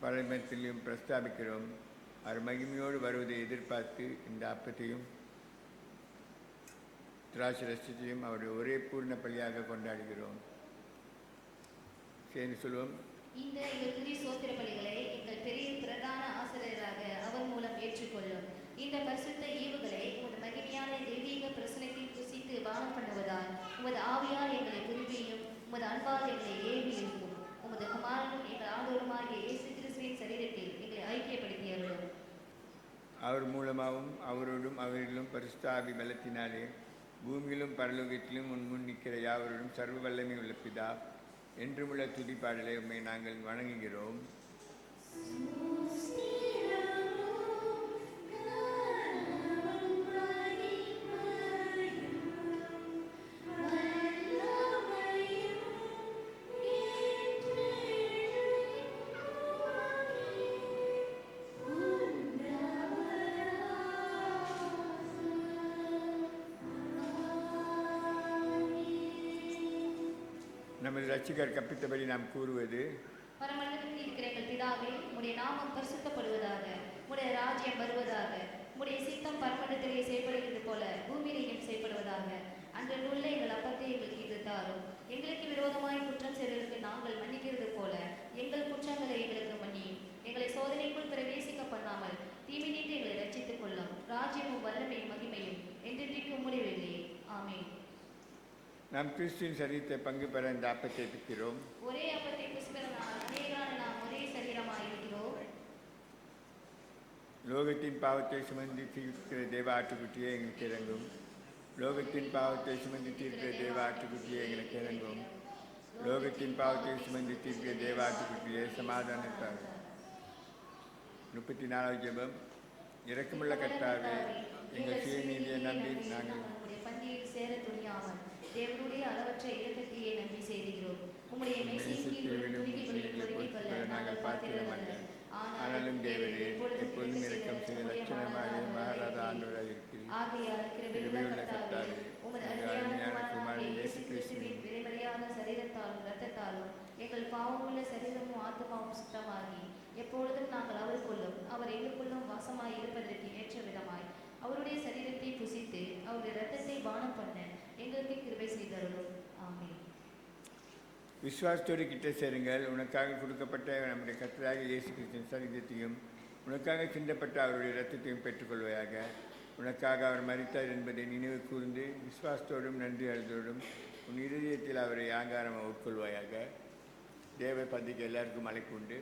பரமத்திலும் பிரஸ்தாபிக்கிறோம். அவர் மகிமையோடு வருவதை எதிர்பார்த்து இந்த அப்பத்தையும் திராட்சரசத்தையும் அவருடைய ஒரே பூர்ண பலியாக கொண்டாடுகிறோம். சேர்ந்து சொல்வோம். இந்த எங்கள் துதி சோத்திர பலிகளை எங்கள் பெரிய பிரதான ஆசிரியராக அவர் மூலம் ஏற்றுக்கொள்ளும். இந்த பரிசுத்த ஈவுகளை உமது மகிமையான தெய்வீக பிரசனத்தில் புசித்து பானம் பண்ணுவதால் உமது ஆவியால் எங்களை புரிவியும் உமது அன்பால் எங்களை ஏவி இருக்கும். உமது குமாரனும் எங்கள் ஆண்டவருமாகிய இயேசு கிறிஸ்துவின் சரீரத்தில் எங்களை ஐக்கியப்படுத்தியவர்களும் அவர் மூலமாகவும் அவரோடும் அவரிலும் பரிசுத்த ஆவி பலத்தினாலே பூமியிலும் பரலோகத்திலும் முன் நிற்கிற யாவரோடும் சர்வ வல்லமை உள்ள பிதா என்றுமுள்ள துதிப்பாடலை உம்மை நாங்கள் வணங்குகிறோம். நமது ரட்சிகர் கற்பித்தபடி நாம் கூறுவது: பரமண்டலத்தில் இருக்கிற எங்கள் பிதாவே, உம்முடைய நாமம் பரிசுத்தப்படுவதாக, உம்முடைய ராஜ்யம் வருவதாக, உம்முடைய சித்தம் பரமண்டலத்திலே செய்யப்படுகிறது போல பூமியிலேயும் செய்யப்படுவதாக. அன்றுள்ள எங்கள் அப்பத்தை எங்களுக்கு இன்று தாரும். எங்களுக்கு விரோதமாய் குற்றம் செய்தவர்களுக்கு நாங்கள் மன்னிக்கிறது போல எங்கள் குற்றங்களை எங்களுக்கு மன்னியும். எங்களை சோதனைக்குள் பிரவேசிக்க பண்ணாமல் தீமை நீட்டு எங்களை ரட்சித்துக் கொள்ளும். ராஜ்யமும் வல்லமையும் மகிமையும் என்றென்றைக்கு உம்முடையவைகளே. ஆமென். நாம் கிறிஸ்துவின் சரீரத்தை பங்கு பெற இந்த அப்பத்தை பிக்கிறோம். ஒரே அப்பத்தை புசிப்பதனால் அநேகரான நாம் ஒரே சரீரமாய் இருக்கிறோம். லோகத்தின் பாவத்தை சுமந்து தீர்க்கிற தேவ ஆட்டுக்குட்டியே எங்களுக்கு இறங்கும். லோகத்தின் பாவத்தை சுமந்து தீர்க்கிற தேவ ஆட்டுக்குட்டியே எங்களுக்கு இறங்கும். லோகத்தின் பாவத்தை சுமந்து தீர்க்கிற தேவ ஆட்டுக்குட்டியே சமாதானத்தார். 34வது ஜெபம். இரக்கமுள்ள கர்த்தாவே, எங்கள் சுயநீதியை நம்பி நாங்கள் உம்முடைய பந்தியில் சேர துணியாமல் தேவனுடைய அளவற்ற இரக்கத்தையே நம்பி செய்கிறோம். உம்முடைய மெய்சின் கீழ் துணிக்கொள்ள நாங்கள் பார்க்கிறோமல்ல. ஆனாலும் தேவரே, எப்பொழுதும் இரக்கம் செய்ய லட்சணமாக மாறாத ஆண்டவராக இருக்கிறீர். ஆகையால் கிருபையுள்ள கர்த்தாவே, உமது அருமையான குமாரன் இயேசு கிறிஸ்துவின் விலைமறியாத சரீரத்தாலும் இரத்தத்தாலும் எங்கள் பாவமுள்ள சரீரமும் ஆத்மாவும் சுத்தமாகி எப்பொழுதும் நாங்கள் அவருக்குள்ளும் அவர் எங்களுக்குள்ளும் வாசமாய் இருப்பதற்கு ஏற்ற விதமாய் அவருடைய சரீரத்தை புசித்து அவருடைய இரத்தத்தை பானம் பண்ண எங்களுக்கு கிருபை செய்தருளும். ஆமென். விசுவாசத்தோடு கிட்ட சேருங்கள். உனக்காக கொடுக்கப்பட்ட நம்முடைய கர்த்தராகிய இயேசு கிறிஸ்துவின் சரீரத்தையும் உனக்காக சிந்தப்பட்ட அவருடைய இரத்தத்தையும் பெற்றுக்கொள்வாயாக. உனக்காக அவர் மரித்தார் என்பதை நினைவு கூர்ந்து விசுவாசத்தோடும் நன்றி அழுதோடும் உன் இருதயத்தில் அவரை ஆங்காரமாக உட்கொள்வாயாக. தேவ பந்திக்கு எல்லாருக்கும் அழைப்பு உண்டு.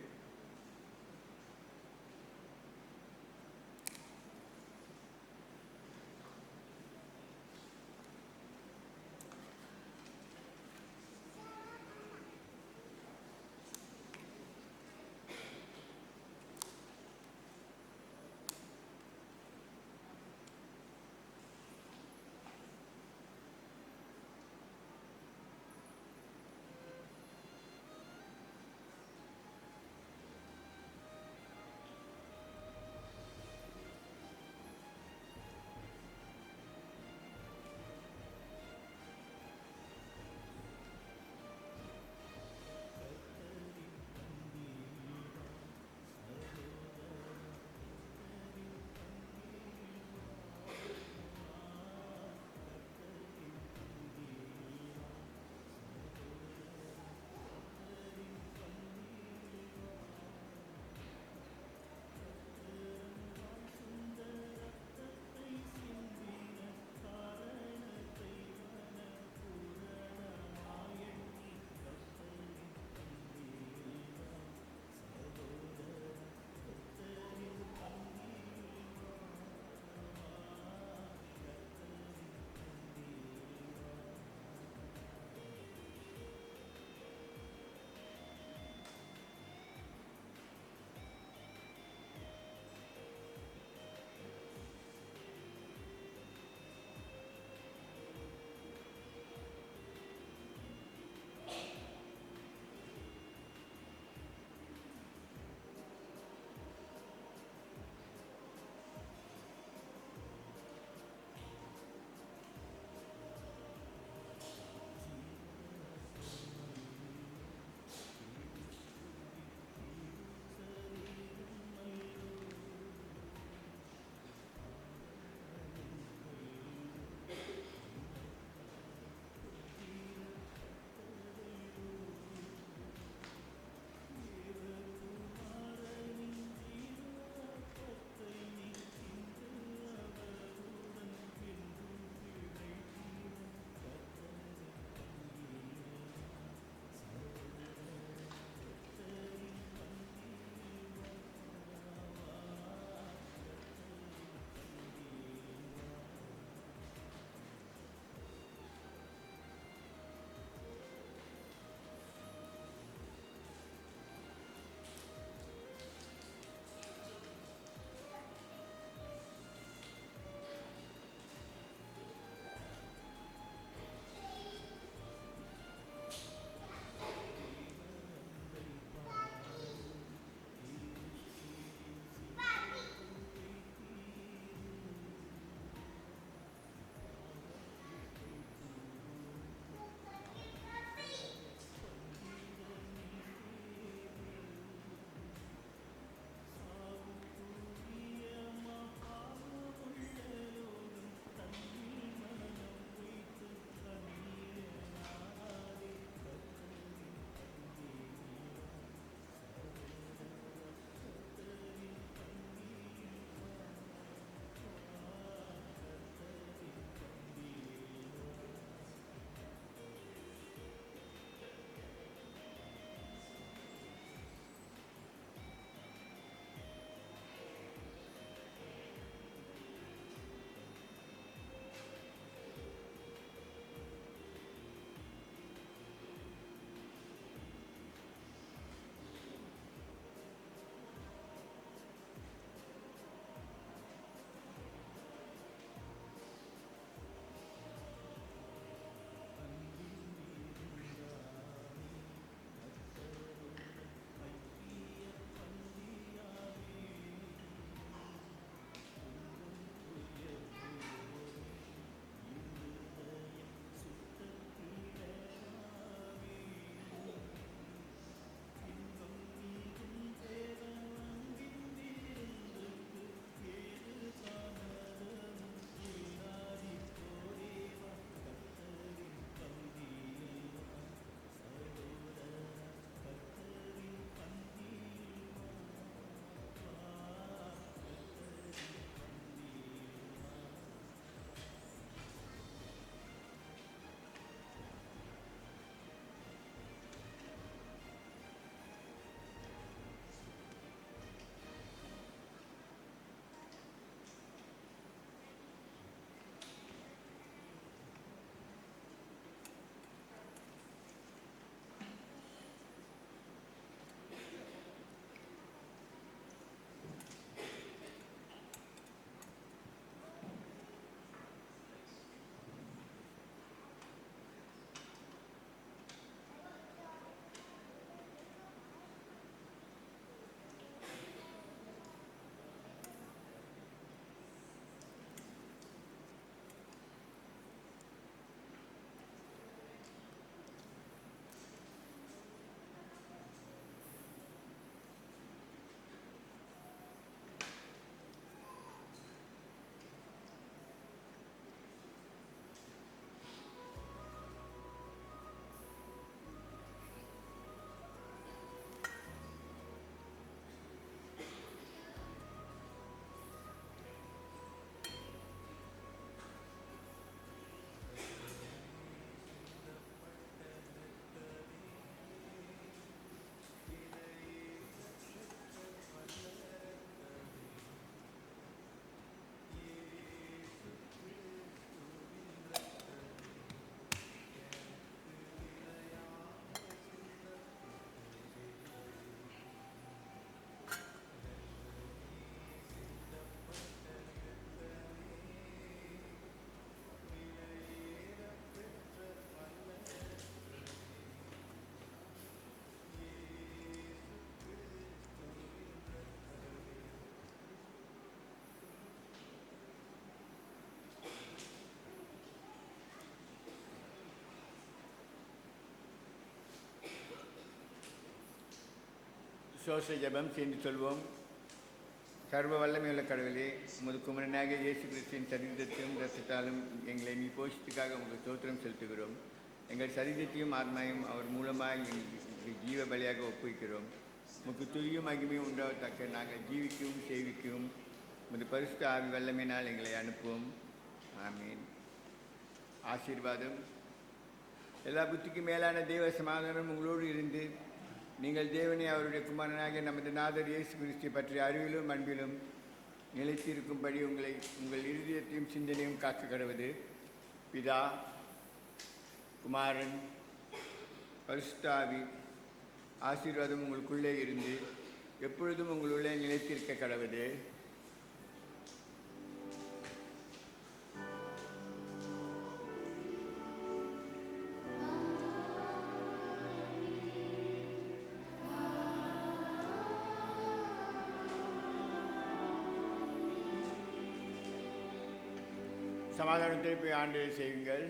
விசுவாச ஜெபம் சேர்ந்து சொல்வோம். சர்வ வல்லமையுள்ள கடவுளே, உமது குமரனாக இயேசு கிறிஸ்துவின் சரீரத்தையும் இரத்தத்தாலும் எங்களை நீ போஷித்துக்காக உங்களுக்கு ஸ்தோத்திரம் செலுத்துகிறோம். எங்கள் சரீரத்தையும் ஆத்மாவையும் அவர் மூலமாக எங்கள் ஜீவ பலியாக ஒப்புவிக்கிறோம். உமக்கு துதியும் மகிமையும் உண்டாவத்தக்க நாங்கள் ஜீவிக்கவும் சேவிக்கவும் உமது பரிசுத்த ஆவி வல்லமையினால் எங்களை அனுப்புவோம். ஆமீன். ஆசீர்வாதம். எல்லா புத்திக்கும் மேலான தேவ சமாதானம் உங்களோடு இருந்து நீங்கள் தேவனை அவருடைய குமாரனாகிய நமது நாதர் இயேசு கிறிஸ்துவை பற்றிய அறிவிலும் அன்பிலும் நிலைத்திருக்கும்படி உங்கள் இருதயத்தையும் சிந்தனையும் காக்க கடவுது. பிதா, குமாரன், பரிசுத்த ஆவி ஆசீர்வாதம் உங்களுக்குள்ளே இருந்து எப்பொழுதும் உங்களுள்ளே நிலைத்திருக்க கடவுது. சமாதானத்தை போய் ஆண்டு செய்யுங்கள்.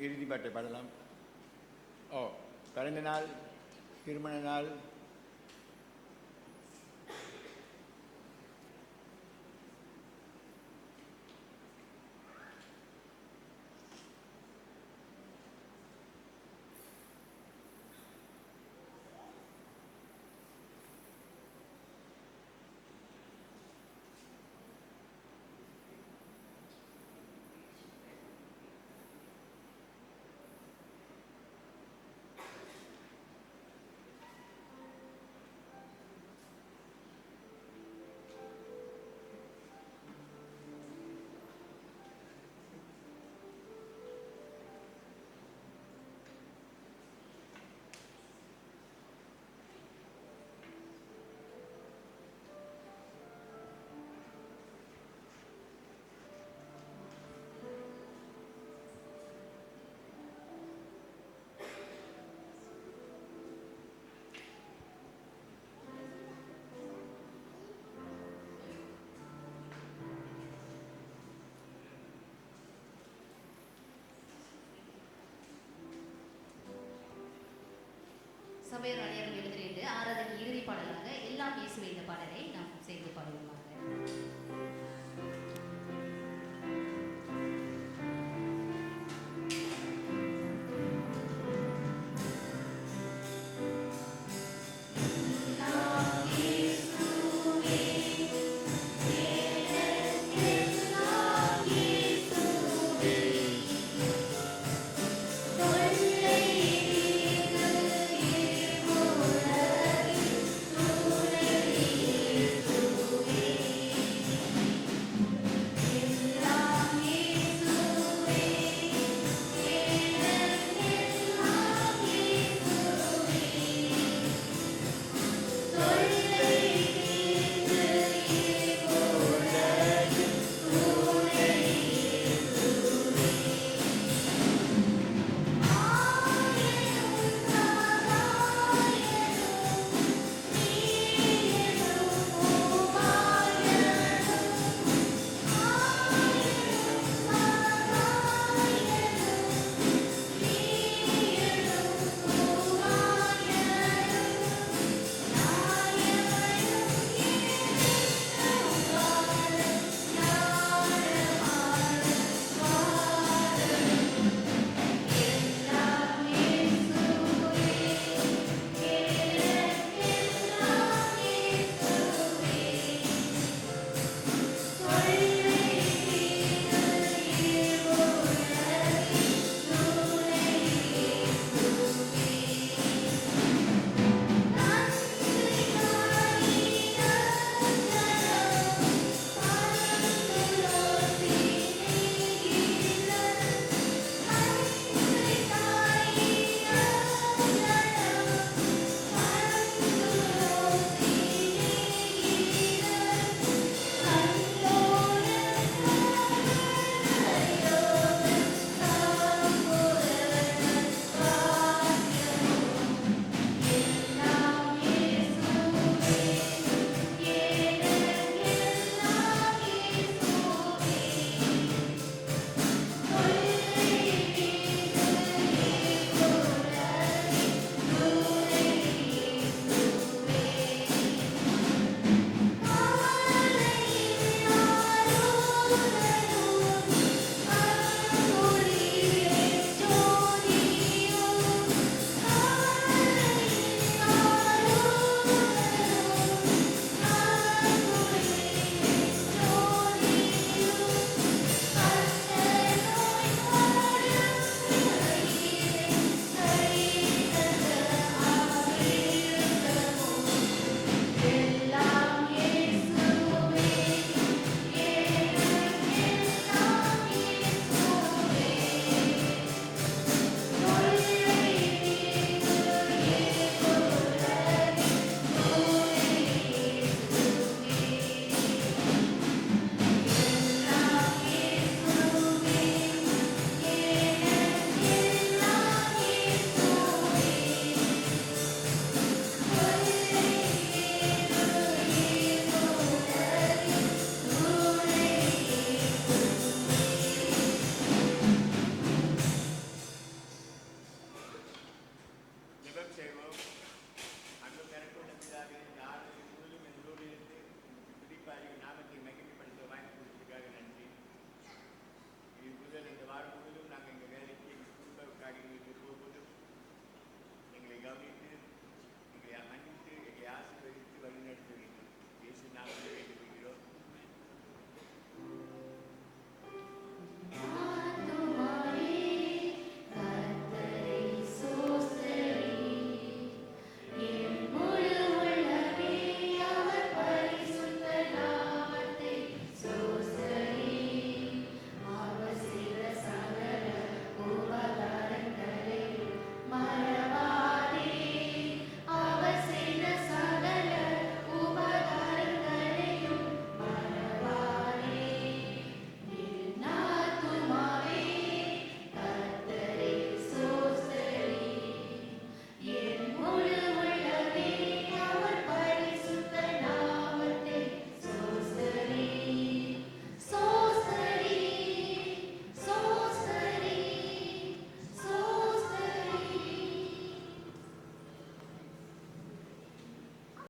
இறுதி பாட்டை பாடலாம். பிறந்த நாள், திருமண நாள், சபையோர் அனைவரும் எழுந்திருந்து ஆராதனை இறுதி பாடலாக எல்லாம் இயேசுவே இந்த பாடலை நாம் சேர்ந்து பாடுவோம்.